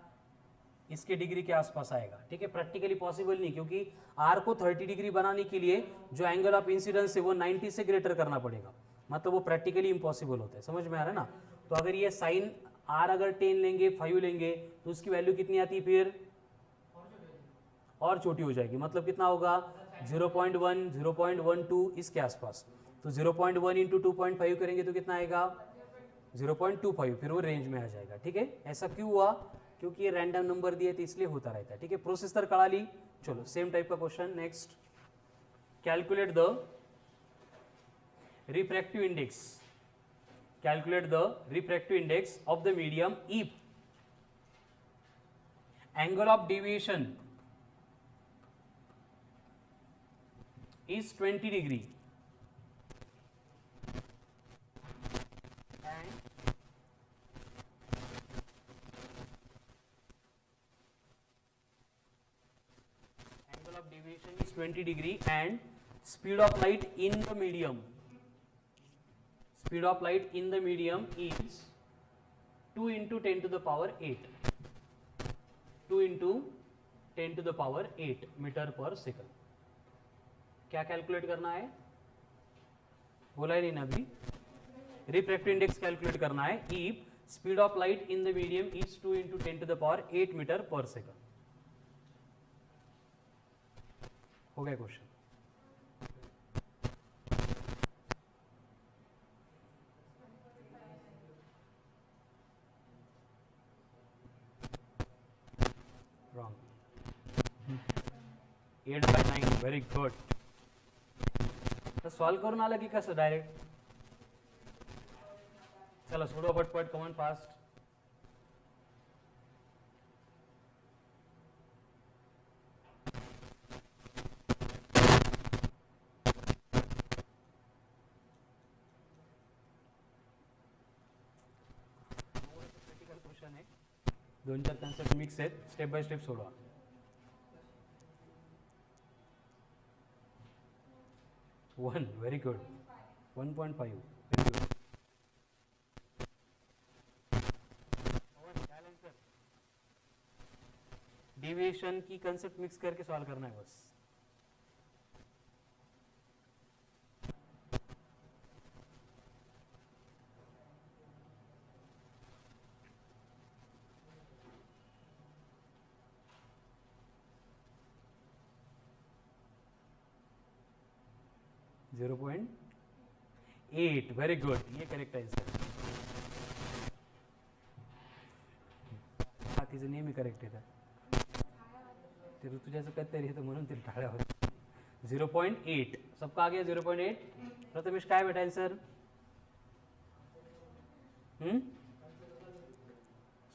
इसके डिग्री के आसपास आएगा. ठीक है, प्रैक्टिकली पॉसिबल नहीं, क्योंकि आर को 30 डिग्री बनाने के लिए जो एंगल ऑफ इंसिडेंस है वो 90 से ग्रेटर करना पड़ेगा, मतलब वो प्रैक्टिकली इम्पॉसिबल होता है. समझ में आ रहा है ना. तो अगर ये साइन आर अगर 10 लेंगे 5 लेंगे तो उसकी वैल्यू कितनी आती है फिर और छोटी हो जाएगी, मतलब कितना होगा 0.1 0.12 इसके आसपास. तो 0.1 इंटू 2.5 करेंगे तो कितना आएगा 0.25, फिर वो रेंज में आ जाएगा. ठीक है, ऐसा क्यों हुआ, क्योंकि ये रैंडम नंबर दिए तो इसलिए होता रहता है. ठीक है, प्रोसेस तर कळा ली. चलो सेम टाइप का question next. Calculate the refractive index, calculate the refractive index of the medium if angle of deviation is 20 degree and angle of deviation is 20 degree and speed of light in the medium, speed of light in the medium is 2 into 10 to the power 8, 2 into 10 to the power 8 metre पर second. क्या calculate करना है, बोला ही नहीं ना अभी. Refractive index calculate करना है if speed of light in the medium is 2 into 10 to the power 8 metre पर सेकंड. हो गया क्वेश्चन. रॉन्ग. 8/9, very good. तर सॉल्व करून आलं की कसं डायरेक्ट. चला सोडवा पटपट, कमन फास्ट. क्वेश्चन आहे, 2-4 कन्सेप्ट मिक्स आहेत, स्टेप बाय स्टेप सोडवा. 1 very good. 1.5 very good. Deviation की कंसेप्ट मिक्स करके सॉल्व करना है बस. Zero point 8 very good. ये करेक्ट आन्सर. हा तिचं नेहमी करेक्ट येतं. ते ऋतुजाचं कधीतरी येतं म्हणून तिला टाळ्या होत्या. 0.8 सबका आ गया. 0.8. प्रथमेश काय भेटायला सर?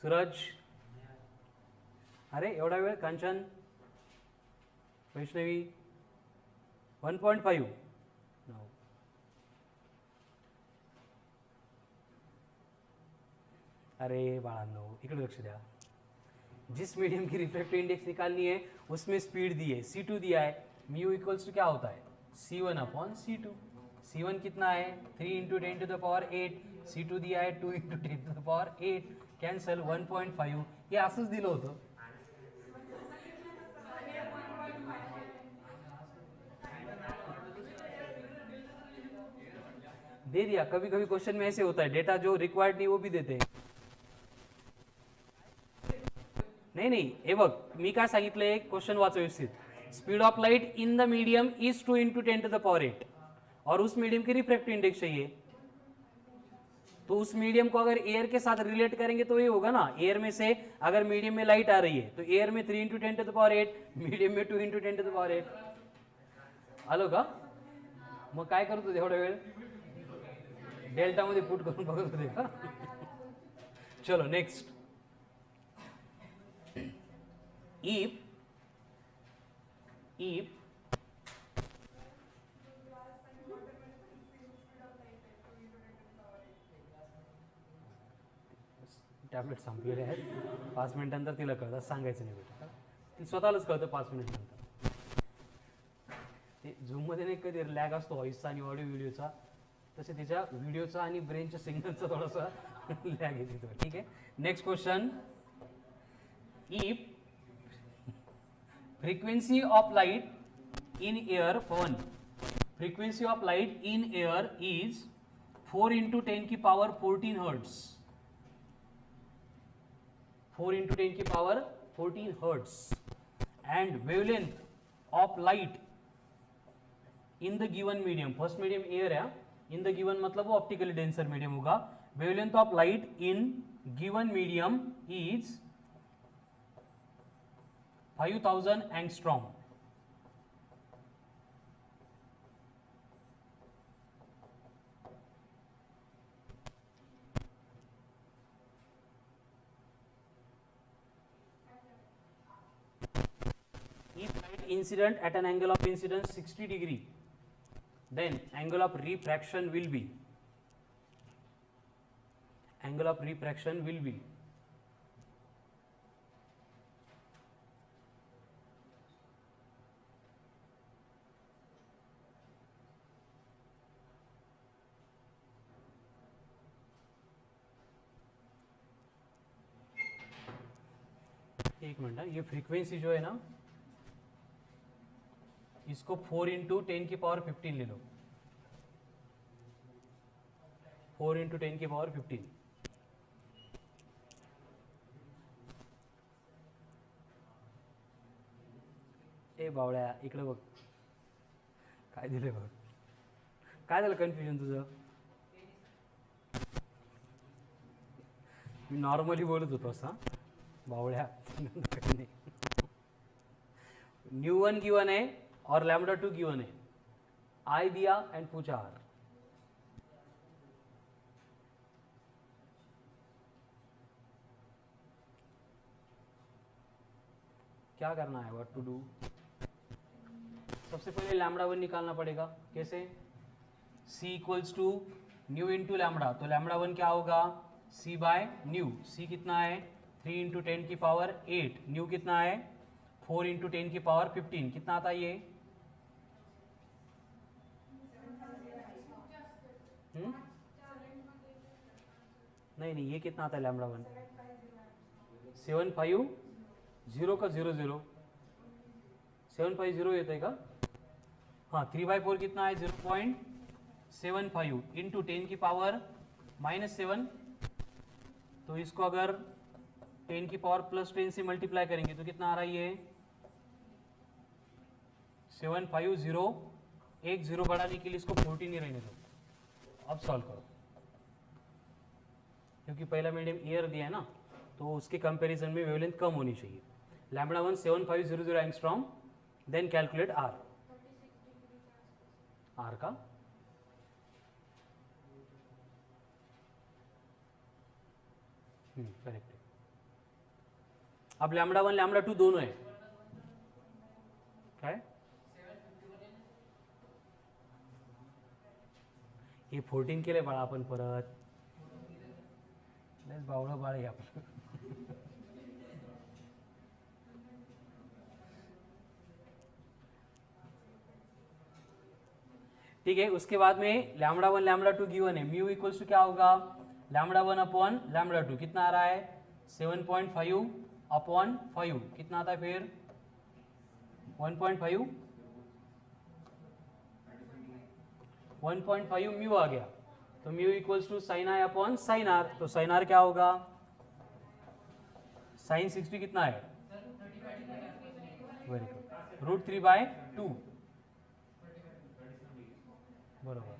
सूरज, अरे एवढा वेळ. कांचन, वैष्णवी 1.5. अरे बाळांनो इकडे लक्ष द्या. जिस मीडियम की रिफ्रैक्टिव इंडेक्स निकालनी है उसमें स्पीड दी है, c2 दिया है. म्यू इक्वल्स टू क्या होता है? c1 upon c2. c1 कितना है? 3 into 10 to the power 8. c2 दिया है 2 into 10 to the power 8. Cancel. 1.5. हे असंच दिलं होतं. दे दिया. कभी कभी क्वेश्चन में ऐसे होता है, डेटा जो रिक्वायर्ड नहीं वो भी देते हैं. नाही हे बघ, मी काय सांगितलंय, क्वेश्चन वाचो व्यवस्थित. Speed of light in the medium is 2 into 10 to the power 8 और उस मीडियम की रिफ्रैक्टिव इंडेक्स चाहिए. तो उस मीडियम को अगर एयर के साथ रिलेट करेंगे तो ये होगा ना. एयर में से अगर मीडियम में लाइट आ रही है तो एयर में 3 into 10 to the power 8, medium में 2 इंटू 10 टू द पावर 8. आलो का? मग काय करत होते एवढा वेळ? डेल्टा मध्ये पुट करून बघत होते का? चलो नेक्स्ट. if टॅबलेट संपलेले आहेत. 5 मिनिटांनंतर तिला कळतं, सांगायचं नाही बेटा. ती स्वतःलाच कळतं 5 मिनिटांनंतर. ते झूममध्ये नाही कधी लॅग असतो व्हॉइसचा आणि ऑडिओ व्हिडिओचा, तसे तिच्या व्हिडिओचा आणि ब्रेनच्या सिग्नलचा थोडासा लॅग येतो. ठीक आहे. Next question. If frequency of light in air, frequency of light in air is 4 into 10 की power 14 hertz. 4 into 10 की power 14 hertz. And wavelength of light in the given medium, first medium air है, in the given मतलब वो optically denser medium होगा. Wavelength of light in given medium is 5000 angstrom. If light incident at an angle of incidence 60 degree, then angle of refraction will be, एक minute. ये frequency जो है ना, इसको 4 into 10 की पावर 15 ले लो. 4 इंटू 10 की पावर 15. ए बावळ्या इकडे बघ, काय दिलंय बघ. काय झालं कन्फ्युजन तुझं? मी नॉर्मली बोलत होतो असा. बावळ्या न्यू 1 गिवन है और लैम्डा 2 गिवन है. आई दिया एंड पूछा आर. क्या करना है? What to do? सबसे पहले लैम्डा 1 निकालना पड़ेगा. कैसे? c equals to nu into lambda. तो लैम्डा 1 क्या होगा? सी बाय न्यू, सी कितना है 3 इंटू 10 की पावर 8, न्यू कितना है 4 इंटू 10 की पावर 15, कितना आता है ये? नहीं नहीं, ये कितना आता है लैम्बडा 1? 750 का 00, 750 येत आहे का? हाँ, 3/4 कितना है 0.75 इंटू 10 की पावर -7, तो इसको अगर 10 की पावर +10 से मल्टीप्लाई करेंगे तो कितना आ रहा है ये? 750, एक जीरो बढ़ाने के लिए इसको 14 ही रहने दो। अब सॉल्व करो, क्योंकि पहला मीडियम ईयर दिया है ना, तो उसके कंपैरिजन में वेवलेंथ कम होनी चाहिए। Lambda 1 7500 angstrom, then calculate R. R का करेक्ट है। अब लैम्बडा 1 लैम्बडा 2 दोनों है, काय हे 14 केले बाळा आपण परत, लयच बावळं बाळ आहे आपलं। ठीक है, उसके बाद में लैम्बडा 1 लैम्बडा 2 गिवन है, म्यू इक्वल्स टू क्या होगा? लैम्बडा 1 अपॉन लैम्बडा 2 कितना आ रहा है? 7.5 अपॉन 5, कितना आता है फिर? 1.5, 1.5 म्यू आ गया, तो mu equals to sine I upon sine R, तो साइन आर क्या होगा? साइन 60 कितना है? वेरी गुड, √3/2 बरोबर।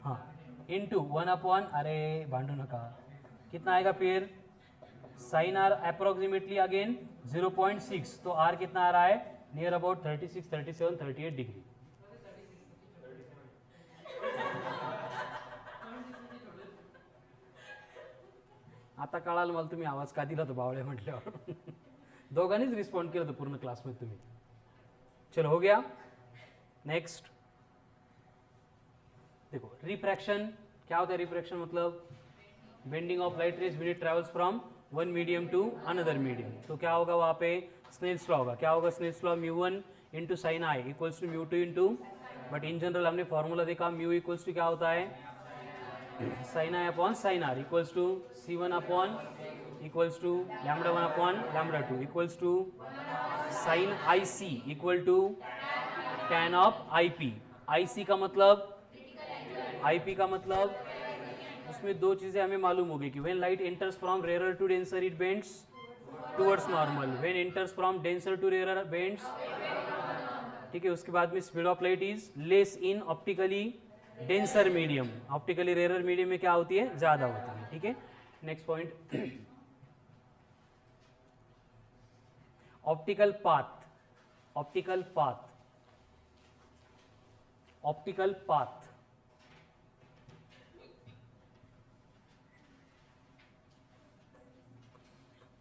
हाँ, इंटू 1 अपॉन, अरे भांडू नका, कितना आएगा फिर? साइन आर अप्रोक्सीमेटली अगेन 0.6, तो आर कितना आ रहा है? Near about 36, 37, 38 degree. आता कळालं मला तुम्ही आवाज का दिला तो बावळे म्हटल्यावर। दोघांनीच रिस्पॉन्ड केलं होतं पूर्ण क्लासमध्ये तुम्ही। चलो हो गया, नेक्स्ट देखो रिफ्रैक्शन क्या होता है? रिफ्रैक्शन मतलब bending of light rays when it travels from one medium to another medium. तो क्या होगा वहाँ पे? स्नेल्स लॉ होगा। क्या होगा Snell's law? μ1 into sine I equals to μ2 into, but in general हमने फॉर्मूला देखा म्यू इक्वल्स टू क्या होता है? Sine I upon sine R equals to C1 upon equals to lambda 1 upon lambda 2 equals to sine I C equal to tan of I P. I C का मतलब, I P का मतलब, उसमें दो चीजें हमें मालूम होगी कि when light enters from rare to denser it bends towards normal, when enters from denser to rare bends, ठीक है। उसके बाद में speed of light is less in optically denser medium, optically rare medium में क्या होती है? ज्यादा होती है, ठीक है। Next point, optical path, optical path, optical path,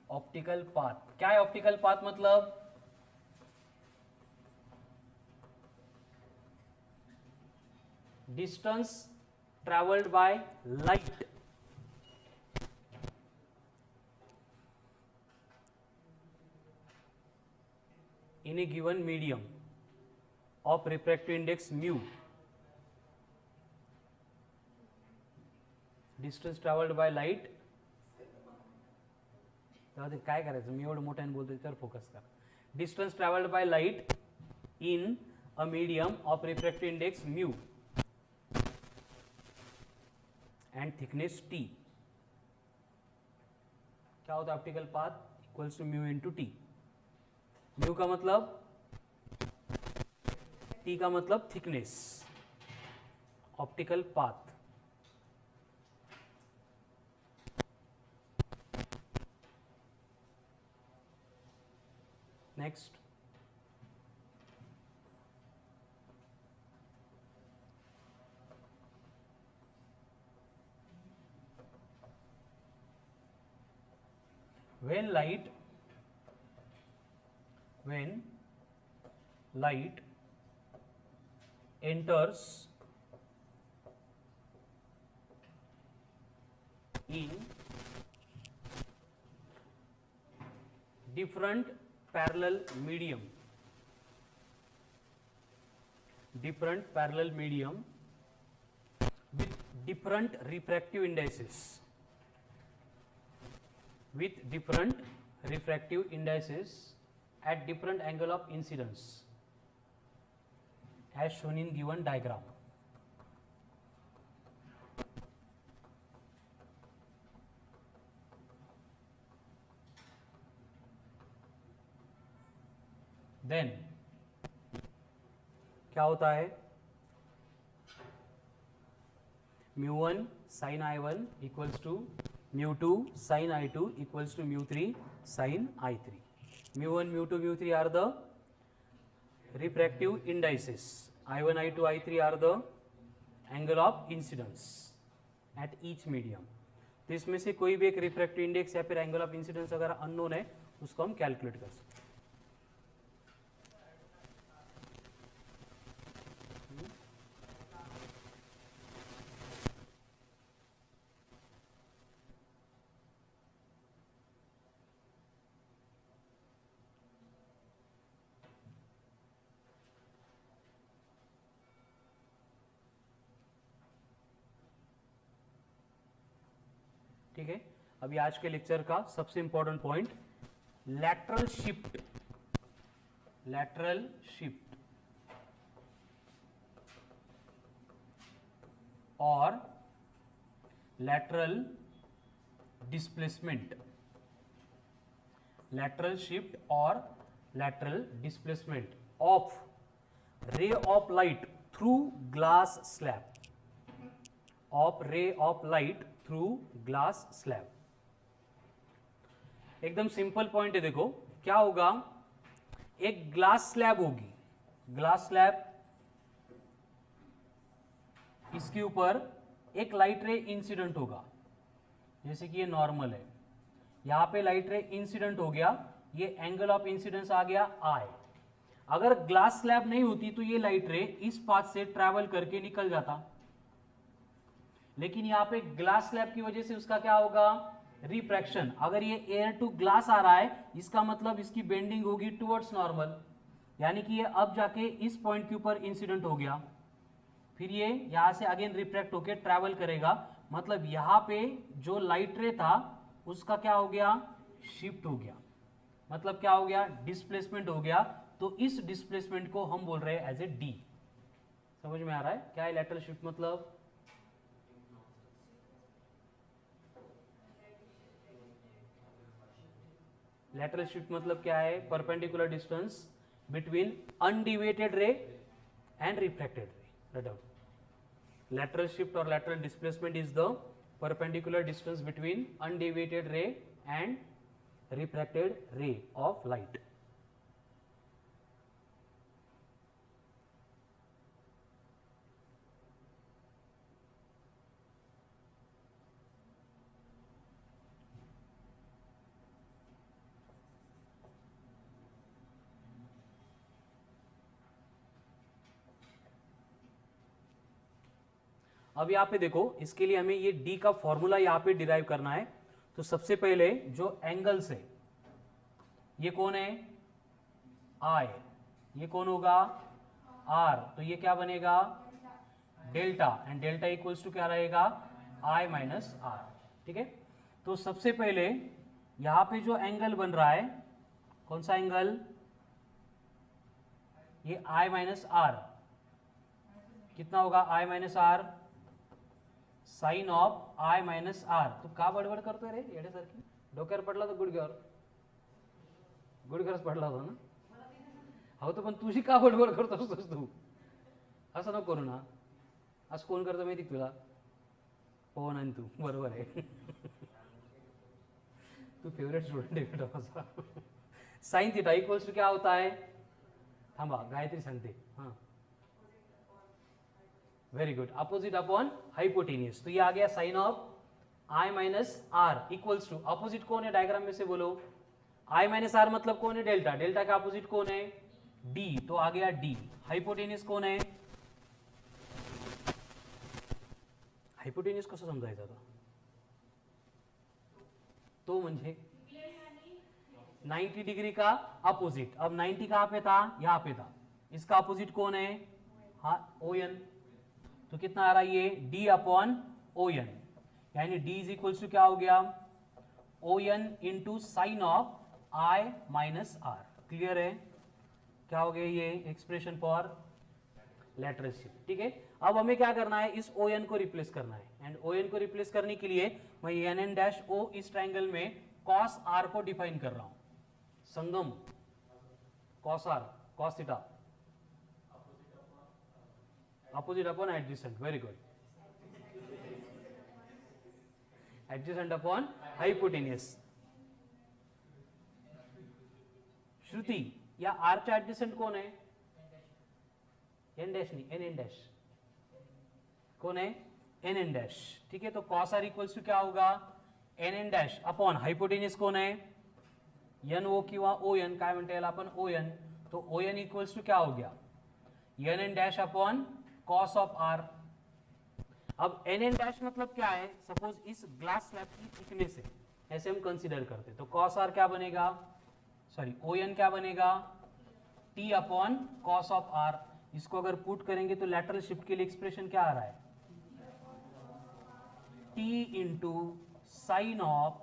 optical path क्या है? ऑप्टिकल पाथ मतलब distance travelled by light in a given medium of refractive index mu, distance traveled by light, काय करायचं? मी एवढं मोठ्याने बोलतोय तर फोकस कर। Distance travelled by light in a medium of refractive index mu and thickness T, क्या होता है? Optical path equals to mu into T. Mu का मतलब, टी का मतलब thickness, optical path. Next, when light enters in different parallel medium with different refractive indices at different angle of incidence as shown in given diagram. Then क्या होता है, μ1 sin I1 equals to μ2 sin I2 equals to μ3 sin I3. μ1, μ2, μ3 are the refractive indices. I1, I2, I3 are the angle of incidence at each medium. तो इसमें से कोई भी एक refractive index या फिर एंगल ऑफ इंसिडेंस अगर अननोन है उसको हम कैलकुलेट कर सकते हैं. ठीक है. अभी आज के लेक्चर का सबसे इंपॉर्टेंट पॉइंट, लैटरल शिफ्ट और लैटरल डिस्प्लेसमेंट. लैटरल शिफ्ट और लैटरल डिस्प्लेसमेंट ऑफ रे of light through glass slab. Through glass slab. एकदम सिंपल पॉइंट है. देखो क्या होगा, एक ग्लास स्लैब होगी, ग्लास स्लैब, इसके ऊपर एक लाइट रे इंसिडेंट होगा, जैसे कि ये नॉर्मल है, यहां पे लाइट रे इंसिडेंट हो गया, ये एंगल ऑफ इंसिडेंस आ गया आई. अगर ग्लास स्लैब नहीं होती तो ये लाइट रे इस पाथ से ट्रैवल करके निकल जाता, लेकिन यहां पे ग्लास स्लैब की वजह से उसका क्या होगा, रिफ्रैक्शन. अगर ये एयर टू ग्लास आ रहा है इसका मतलब इसकी बेंडिंग होगी टुवर्ड्स नॉर्मल, यानी कि ये अब जाके इस पॉइंट के ऊपर इंसिडेंट हो गया, फिर ये यहां से अगेन रिफ्रैक्ट होके ट्रैवल करेगा, मतलब यहां पे जो लाइट रे था उसका क्या हो गया, शिफ्ट हो गया, मतलब क्या हो गया, डिस्प्लेसमेंट हो गया. तो इस डिस्प्लेसमेंट को हम बोल रहे हैं एज ए डी. समझ में आ रहा है क्या है लैटरल शिफ्ट मतलब? लैटरल शिफ्ट मतलब क्या है, perpendicular distance between undeviated ray and refracted ray. Lateral shift और lateral displacement is the perpendicular distance between undeviated ray and refracted ray of light. अब यहाँ पे देखो, इसके लिए हमें ये D का फॉर्मूला यहाँ पे डिराइव करना है. तो सबसे पहले जो एंगल्स है, ये कौन है, I, ये कौन होगा, R, तो ये क्या बनेगा, delta, and delta equals to क्या रहेगा, I माइनस R. ठीक है. तो सबसे पहले यहाँ पे जो एंगल बन रहा है, कौन सा एंगल, ये I माइनस R, कितना होगा, I minus R, sine of I minus R. तू का बडबड करतोय रे येड्यासारखी, डोक्यावर पडला तर गुडघ्यावरच पडला होता ना. हो तो पण तुझी का बडबड करतोस तू, असं नको करू ना. असं कोण करतं माहिती तुला, हो ना, तू बरोबर आहे. तू फेवरेट स्टूडेंट आहे बेटा माझा. साइन थीटा इक्वल्स टू क्या होता है, थांबा गायत्री सांगते. हां very good, opposite upon hypotenuse. तो ये आ गया sine of I minus R equals to, opposite कौन है डायग्राम में से बोलो, I माइनस R मतलब कौन है, डेल्टा, डेल्टा का अपोजिट कौन है, D, तो आ गया D. हाइपोटेनियस कौन है, हाइपोटेनियस कसं समजायचं आता, तो म्हणजे 90 डिग्री का अपोजिट. अब 90 कहां पे था? यहां पे था. इसका अपोजिट कौन है? हाँ, ON. तो कितना आ रहा है ये? D अपॉन ON, यानी D इज इक्वल टू क्या हो गया? ON into sine of I minus R. Clear है? क्या हो गया ये एक्सप्रेशन फॉर लेटरल शिफ्ट. ठीक है, अब हमें क्या करना है? इस ON को रिप्लेस करना है. एंड ON को रिप्लेस करने के लिए मैं NN डैश O इस ट्राइंगल में cos R को डिफाइन कर रहा हूं. संगम cos R, cos थीटा, opposite upon adjacent. Very good. Adjacent upon hypotenuse. Shruti, या आर चा एडजेसेंट कौन है? एन डैश नहीं, एन एन डैश. कौन है? N N dash. ठीक है, तो कॉस आर इक्वल्स टू क्या होगा? N N dash upon hypotenuse कोण आहे? एन ओ किंवा ओ एन, काय म्हणता येईल आपण? O N. तो ओ एन इक्वल्स टू क्या हो गया? N N dash upon cos of R. अब एन एन डैश मतलब क्या है? सपोज इस ग्लास स्लैब की थिकनेस है, ऐसे हम कंसीडर करते हैं. तो कॉस आर क्या बनेगा? सॉरी, ओ एन क्या बनेगा? T upon cos of R. इसको अगर पुट करेंगे तो लैटरल शिफ्ट के लिए एक्सप्रेशन क्या आ रहा है? T into sine of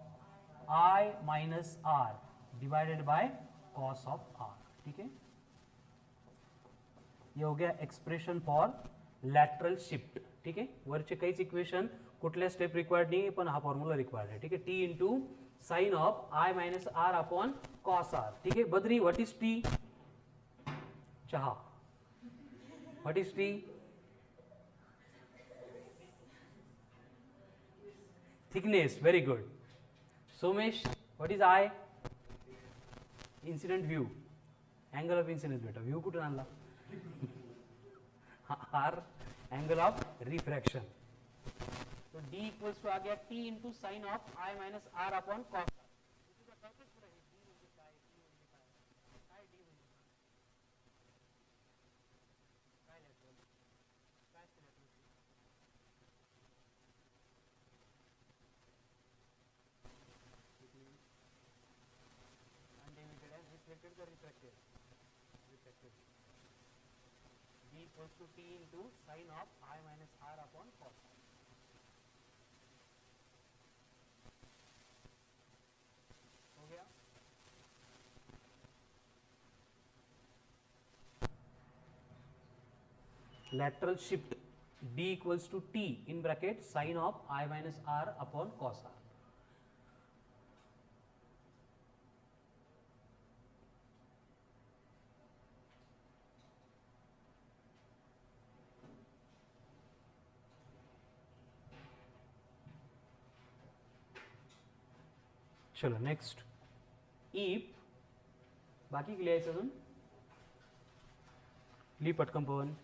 I minus R divided by cos of R. ठीक है, ये हो गया एक्सप्रेशन फॉर लॅटरल शिफ्ट. ठीक आहे, वरचे काहीच इक्वेशन कुठल्या स्टेप रिक्वायर्ड नाही, पण हा फॉर्म्युला रिक्वायर्ड आहे. ठीक आहे, T into sine of I minus R upon cos R. ठीक है, बद्री, व्हाट इज टी? चहा. What is T? Thickness. Very good. Somesh, what is I? Incident view. Angle of incidence. बेटा व्यू कुठून आणला? R angle of refraction. तो D equals to आ गया T into sine of I minus R upon cos. Reflected or refracted? Refracted. D equals to T into sin of I minus R upon cos. हो गया? Lateral shift D equals to T in bracket sin of I minus R upon cos R. चलो next. If बाकी clear आहे अजून? ली पटकन Pavan.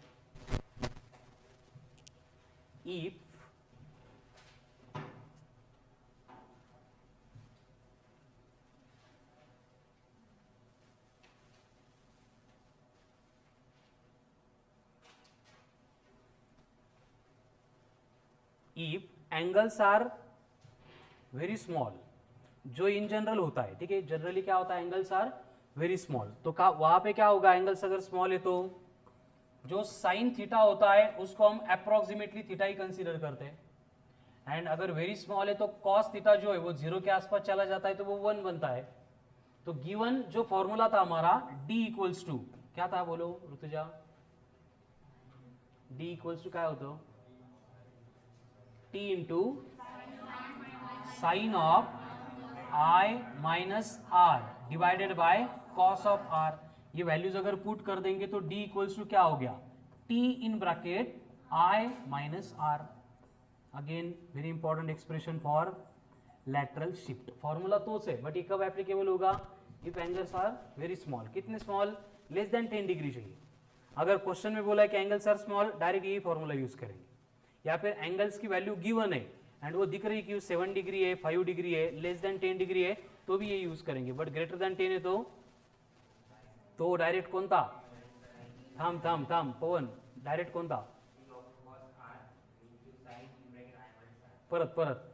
If angles are very small, जो in general होता है. ठीक है, जनरली क्या होता है? Angles are very small. तो वहां पे क्या होगा? एंगल्स अगर स्मॉल है तो जो साइन थीटा होता है उसको हम अप्रोक्सीमेटली थीटा ही कंसीडर करते हैं. एंड अगर वेरी स्मॉल है तो कॉस थीटा जो है वो 0 के आसपास चला जाता है, तो वो 1 बनता है. तो गिवन जो फॉर्मूला था हमारा D इक्वल्स टू क्या था? बोलो ऋतुजा. D इक्वल्स टू क्या होतं? T into sine of I minus R divided by cos of R. ये वैल्यूज अगर पुट कर देंगे तो D इक्वल्स टू क्या हो गया? T in bracket I minus R. Again very important expression for lateral shift. Formula तोच है, बट ये कब एप्लीकेबल होगा? If angles are very small. कितने स्मॉल? लेस देन 10 डिग्री चाहिए. अगर क्वेश्चन में बोला है कि एंगल्स आर स्मॉल, डायरेक्ट यही फॉर्मूला यूज करेंगे. या फिर एंगल्स की वैल्यू गिवन है एंड वो दिख रही कि 7 डिग्री है, 5 डिग्री है, लेस देन 10 डिग्री है, तो भी ये यूज करेंगे. बट ग्रेटर देन 10 है तो डायरेक्ट कोणता? थांब थांब थांब पवन, डायरेक्ट कोणता? परत परत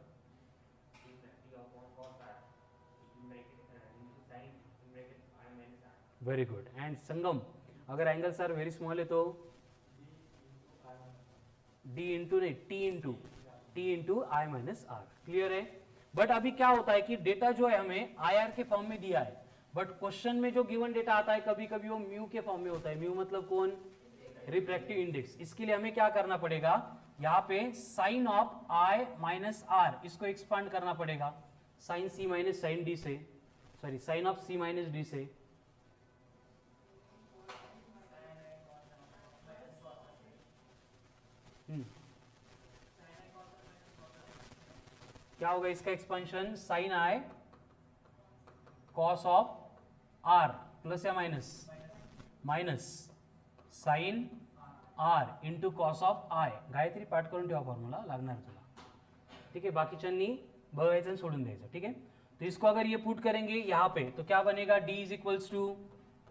वेरी गुड. एंड संगम, अगर एंगल्स आर वेरी स्मॉल है तो डी इंटू नहीं T into I minus R. Clear है. बट अभी क्या होता है कि डेटा जो है हमें आई आर के फॉर्म में दिया है, बट क्वेश्चन में जो गिवन डेटा आता है कभी कभी वो म्यू के फॉर्म में होता है. म्यू मतलब कौन? Refractive index. इसके लिए हमें क्या करना पड़ेगा, यहाँ पे sine of I minus R इसको एक्सपांड करना पड़ेगा sine C minus sine D से, sorry sine of C minus D से. क्या होगा इसका expansion? Sine I cos of R plus या minus minus sine R into cos of I. Gayatri पाठ करून ठेवा, फॉर्म्युला लागणार तुला. ठीक है, बाकीच्यांनी बघायचं आणि सोडून द्यायचं. ठीक है, तो इसको अगर ये पुट करेंगे यहाँ पे तो क्या बनेगा? d is equals to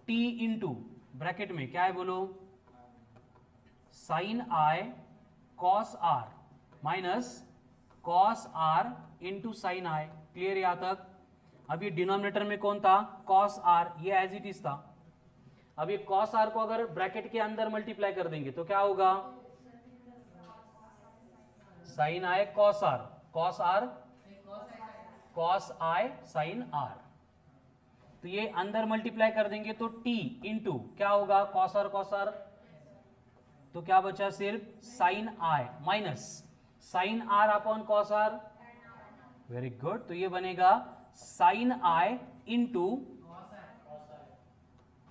T into bracket में क्या है बोलो, sine I cos R minus cos R into sine I. Clear यहां तक. अब ये डिनोमिनेटर में कौन था? Cos R. ये एज इट इज था. अब ये कॉस आर को अगर ब्रैकेट के अंदर मल्टीप्लाई कर देंगे तो क्या होगा? Sine I cos R, cos R cos I sine R. तो ये अंदर मल्टीप्लाई कर देंगे तो टी इंटू क्या होगा? कॉस आर तो क्या बचा? सिर्फ sine I minus sine R upon cos R. Very good. तो ये बनेगा साइन आई इंटू,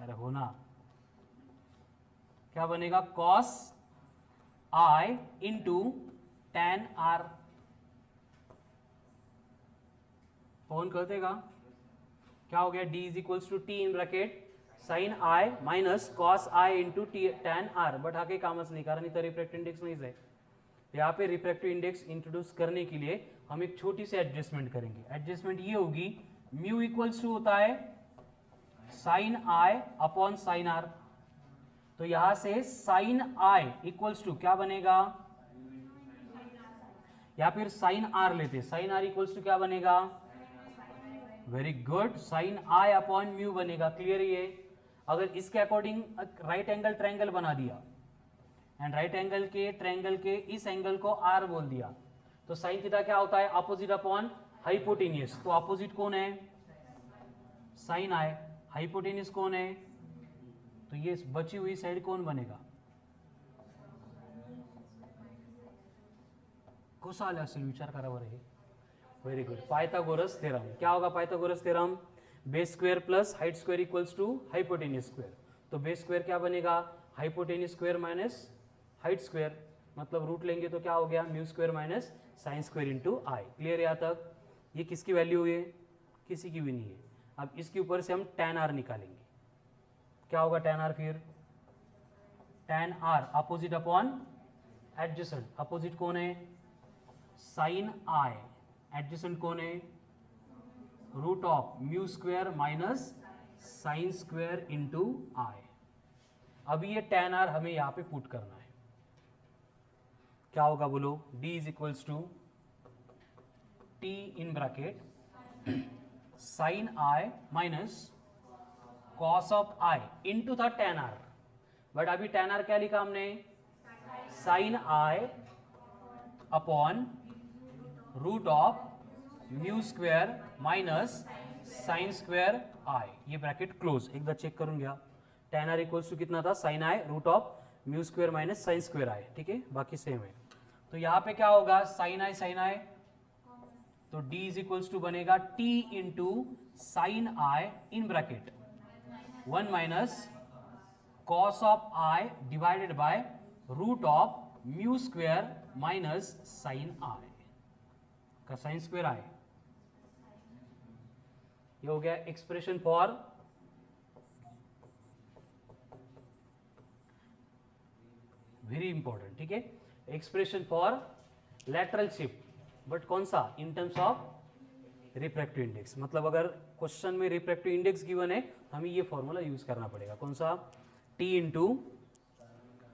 अरे होना क्या बनेगा? Cos I into tan R. Phone कर देगा. क्या हो गया? d is equals to T in bracket sine I minus cos I into tan R. But हा काही कामच नाही, कारण इथं रिफ्रॅक्टिव्ह इंडेक्स नाहीच आहे. यहाँ पे रिफ्रैक्टिव इंडेक्स इंट्रोड्यूस करने के लिए हम एक छोटी सी एडजस्टमेंट करेंगे. एडजस्टमेंट ये होगी, म्यू इक्वल्स टू होता है sine I upon sine R. तो यहां से साइन आई इक्वल्स टू क्या बनेगा? या फिर साइन आर लेते, साइन आर इक्वल्स टू क्या बनेगा? Very good, sign I upon mu बनेगा. क्लियर ये. अगर इसके अकॉर्डिंग राइट एंगल ट्रायंगल बना दिया एंड राइट एंगल के ट्रायंगल के इस एंगल को आर बोल दिया तो साइन थीटा क्या होता है? Opposite upon hypotenuse. तो अपोजिट कौन है? साइन आई. हाइपोटेनियस कौन है? तो ये बची हुई साइड कौन बनेगा? कसा आला असेल विचार करा बरं. हे वेरी गुड. Pythagoras theorem. क्या होगा Pythagoras theorem? Base square plus height square equals to hypotenuse square. तो बेस स्क्वायर क्या बनेगा? Hypotenuse square minus height square. मतलब रूट लेंगे तो क्या हो गया? Mu square minus sine square into I. Clear यहां तक. ये किसकी वैल्यू हुई है? किसी की भी नहीं है. अब इसके ऊपर से हम tan r निकालेंगे. क्या होगा tan r? फिर tan r opposite upon adjacent. Opposite कौन है? Sine I. एडजेसेंट कौन है? Root of mu square minus sine square into I. अभी ये tan r हमें यहां पे पुट करना है. क्या होगा बोलो? d is equals to T in bracket sine I minus cos of I into था tan r. बट अभी tan r क्या लिखा हमने? Sine I upon root of mu square minus sine square I. ये ब्रैकेट क्लोज. एकदा check करून घ्या. tan r equals to कितना था? Sine I root of mu square minus sine square I. ठीक है, बाकी सेम है. तो यहां पे क्या होगा? साइन आई तो d इज इक्वल्स टू बनेगा t into sine I in bracket 1 minus cos of I divided by root of mu square minus sine I का साइन स्क्वायर आई. ये हो गया एक्सप्रेशन फॉर वेरी इंपॉर्टेंट. ठीक है, expression for lateral shift. But कौन सा? In terms of refractive index. मतलब अगर क्वेश्चन में रिफ्रैक्टिव इंडेक्स गिवन है तो हमें ये फॉर्मूला यूज करना पड़ेगा. कौन सा? t into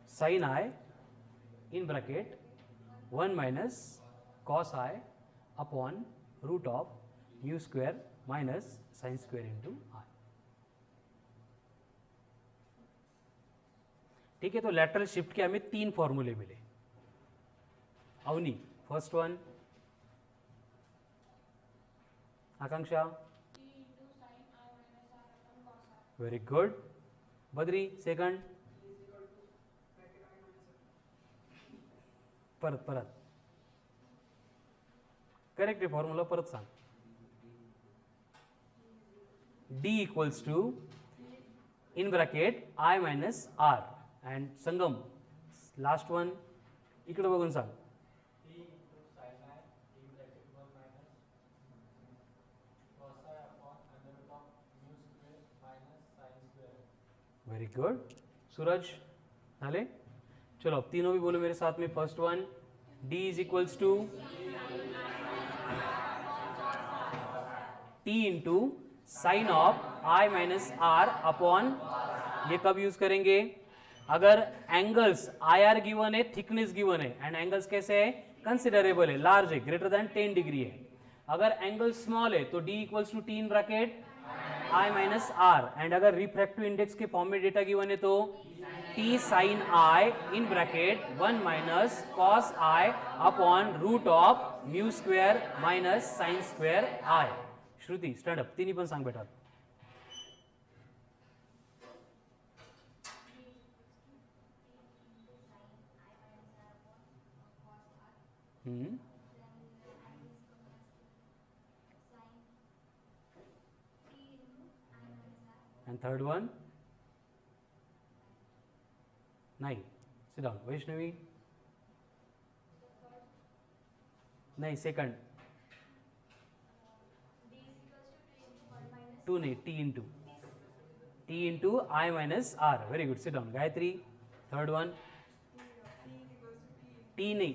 sine I in bracket 1 minus cos I upon root of mu square minus sine square into I. ठीक है, तो लैटरल शिफ्ट के हमें 3 फॉर्मूले मिले. Avni, first one. Akanksha, very good. Badri, second. परत परत करेक्ट आहे फॉर्म्युला, परत सांग. D equals to in bracket I minus R. And Sangam, last one, इकडे बघून सांग. Very good. सूरज, झाले. चलो अब तीनों भी बोलो मेरे साथ में. First one, D is equals to T into sine of I minus R upon, ये कब यूज करेंगे? अगर एंगल्स IR गिवन है, थिकनेस गिवन है, एंड एंगल्स कैसे है? कंसिडरेबल है, लार्ज है, ग्रेटर देन 10 डिग्री है. अगर एंगल स्मॉल है तो D equals to T in bracket I minus R. And अगर रिफ्रैक्टिव इंडेक्स के फॉर्म में डेटा गिवन है तो T sine I in bracket 1 minus cos I upon root of mu square minus sine square I. Shruti, stand up. तिन्ही पण सांग बेटा. And third one? नहीं. Sit down. वैष्णवी? नहीं, सेकंड. 2 नहीं, T into I minus R. Very good. Sit down. Gayatri, third one. T नहीं,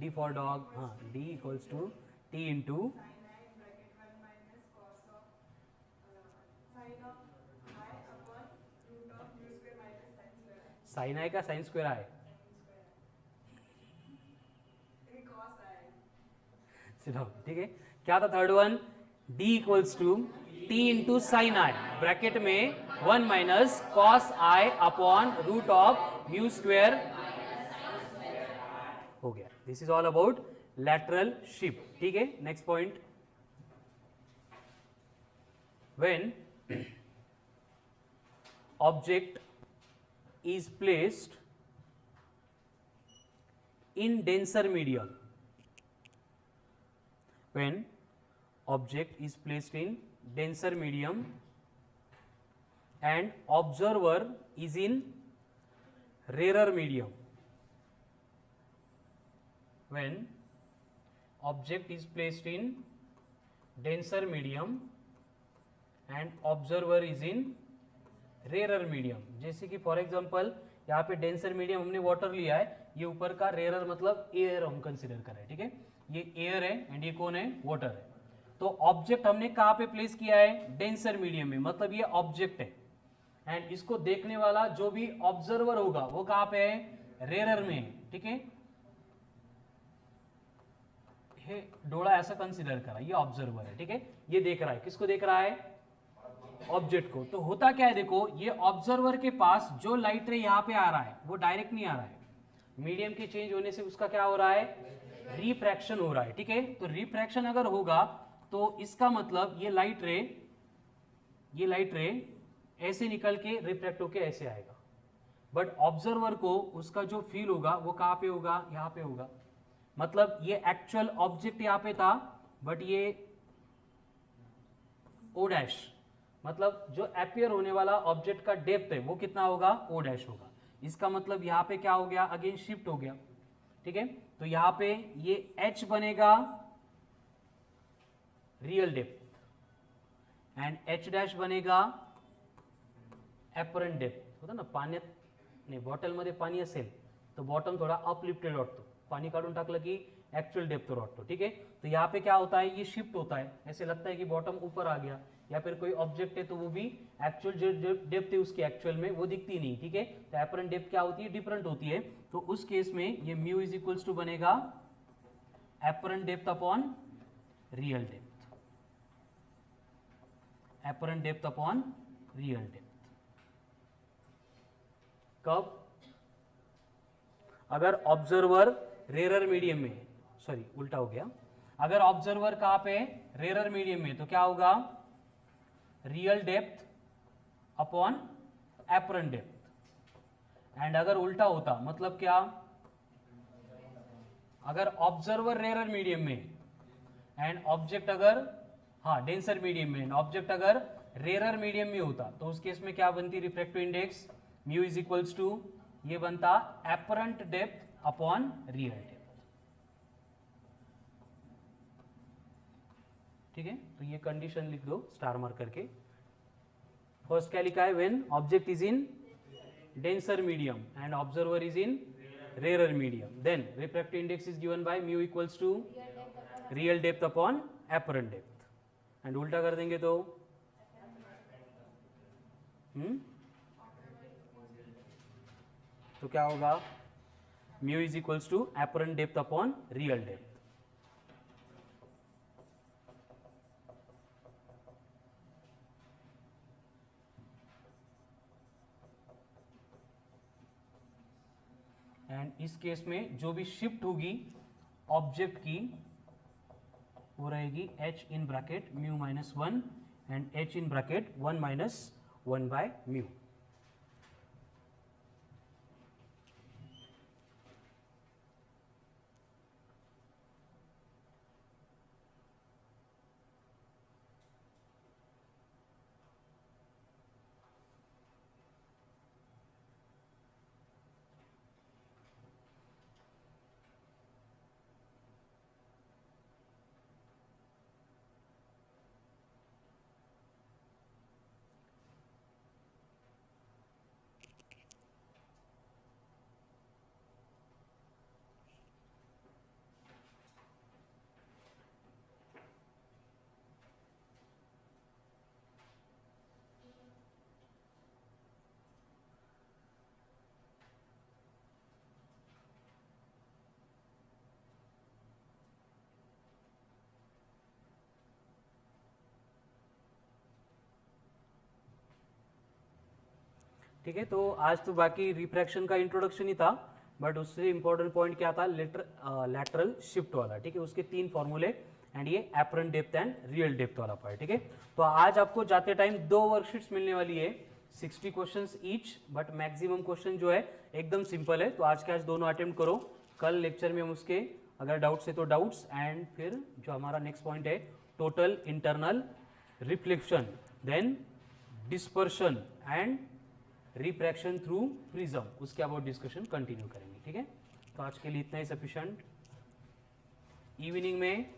D for dog. हाँ, D equals to T into sine I का साइन स्क्वेयर I. ठीक है. क्या था third one? D equals to T into sine I bracket में 1 minus cos I upon root of mu square. हो गया. This is all about lateral shift. ठीक है. Next point. When object is placed in denser medium. When object is placed in denser medium and observer is in rarer medium. When object is placed in denser medium and observer is in rarer medium. जैसे कि for example यहाँ पे denser medium हमने water लिया है, ये ऊपर का रेरर मतलब एयर हम कंसीडर कर रहे हैं. ठीक है, ये एयर है एंड ये कौन है? वाटर है. तो ऑब्जेक्ट हमने कहाँ पे प्लेस किया है? डेंसर मीडियम में. मतलब ये ऑब्जेक्ट है एंड इसको देखने वाला जो भी ऑब्जर्वर होगा वो कहाँ पे है? रेरर में है. ठीक है, ये डोळा ऐसा कंसीडर करा, ये ऑब्जर्वर है. ठीक है, ये देख रहा है. किसको देख रहा है? ऑब्जेक्ट को. तो होता क्या है, देखो, ये ऑब्जर्वर के पास जो लाइट रे यहाँ पे आ रहा है वो डायरेक्ट नहीं आ रहा है. मीडियम के चेंज होने से उसका क्या हो रहा है? रिफ्रैक्शन हो रहा है. ठीक है, तो रिफ्रैक्शन अगर होगा तो इसका मतलब ये लाइट रे ऐसे निकल के रिफ्रैक्ट होके ऐसे आएगा. बट ऑब्जर्वर को उसका जो फील होगा वो कहाँ पे होगा? यहाँ पे होगा. मतलब ये एक्चुअल ऑब्जेक्ट यहाँ पे था बट ये ओ डैश, मतलब जो अपियर होने वाला ऑब्जेक्ट का डेप्थ है वो कितना होगा? ओ डैश होगा. इसका मतलब यहाँ पे क्या हो गया? अगेन शिफ्ट हो गया. ठीक है, तो यहाँ पे ये H बनेगा real depth and H dash बनेगा अपरेंट डेप्थ. होता ना पाण्यात, नाही बॉटलमध्ये पाणी असेल तर बॉटम थोड़ा अपलिफ्टेड वाटतो, पानी काढून टाकलं की एक्चुअल डेप्थ वाटतो. ठीक है, तो यहाँ पे क्या होता है? ये शिफ्ट होता है. ऐसे लगता है कि बॉटम ऊपर आ गया, या फिर कोई ऑब्जेक्ट है तो वो भी एक्चुअल जो डेप्थ है उसकी एक्चुअल में वो दिखती नहीं. ठीक है, तो अपरेंट डेप्थ क्या होती है? डिफरेंट होती है. तो उस केस में ये म्यू इज इक्वल्स टू बनेगा apparent depth upon real depth. Apparent depth upon real depth. कब? अगर ऑब्जर्वर रेरर मीडियम में, सॉरी उल्टा हो गया, अगर ऑब्जर्वर कहां पे? रेरर मीडियम में, तो क्या होगा? Real depth upon apparent depth. And अगर उल्टा होता मतलब क्या? अगर ऑब्जर्वर रेरर मीडियम में एंड ऑब्जेक्ट अगर, हाँ डेंसर मीडियम में, ऑब्जेक्ट अगर रेरर मीडियम में होता तो उस केस में क्या बनती refractive index? Mu is equals to, ये बनता apparent depth upon real depth. ठीक है, तो ये कंडीशन लिख दो स्टार मार्क करके। फर्स्ट क्या लिखा है? When object is in denser medium and observer is in rarer medium, then refractive index is given by mu equals to real depth upon apparent depth। and उल्टा कर देंगे तो तो क्या होगा? mu is equals to apparent depth upon real depth। And इस case में जो भी शिफ्ट होगी ऑब्जेक्ट की वो रहेगी h in bracket mu minus 1 and h in bracket 1 minus 1 by mu. ठीक है, तो आज तो बाकी रिफ्रैक्शन का इंट्रोडक्शन ही था, बट उससे इंपॉर्टेंट पॉइंट क्या था? लैटरल शिफ्ट वाला। ठीक है, उसके 3 फॉर्मूले एंड ये apparent depth and real depth वाला पार्ट। ठीक है, तो आज आपको जाते टाइम 2 वर्कशीट्स मिलने वाली है, 60 questions each, but maximum question जो है एकदम सिंपल है। तो आज के आज दोनों अटेम्प्ट करो, कल लेक्चर में हम उसके अगर डाउट्स है तो डाउट्स, एंड फिर जो हमारा नेक्स्ट पॉइंट है total internal reflection, then dispersion and refraction through prism, उसके अबाउट डिस्कशन कंटिन्यू करेंगे। ठीक है, तो आज के लिए इतना ही सफिशिएंट। इवनिंग में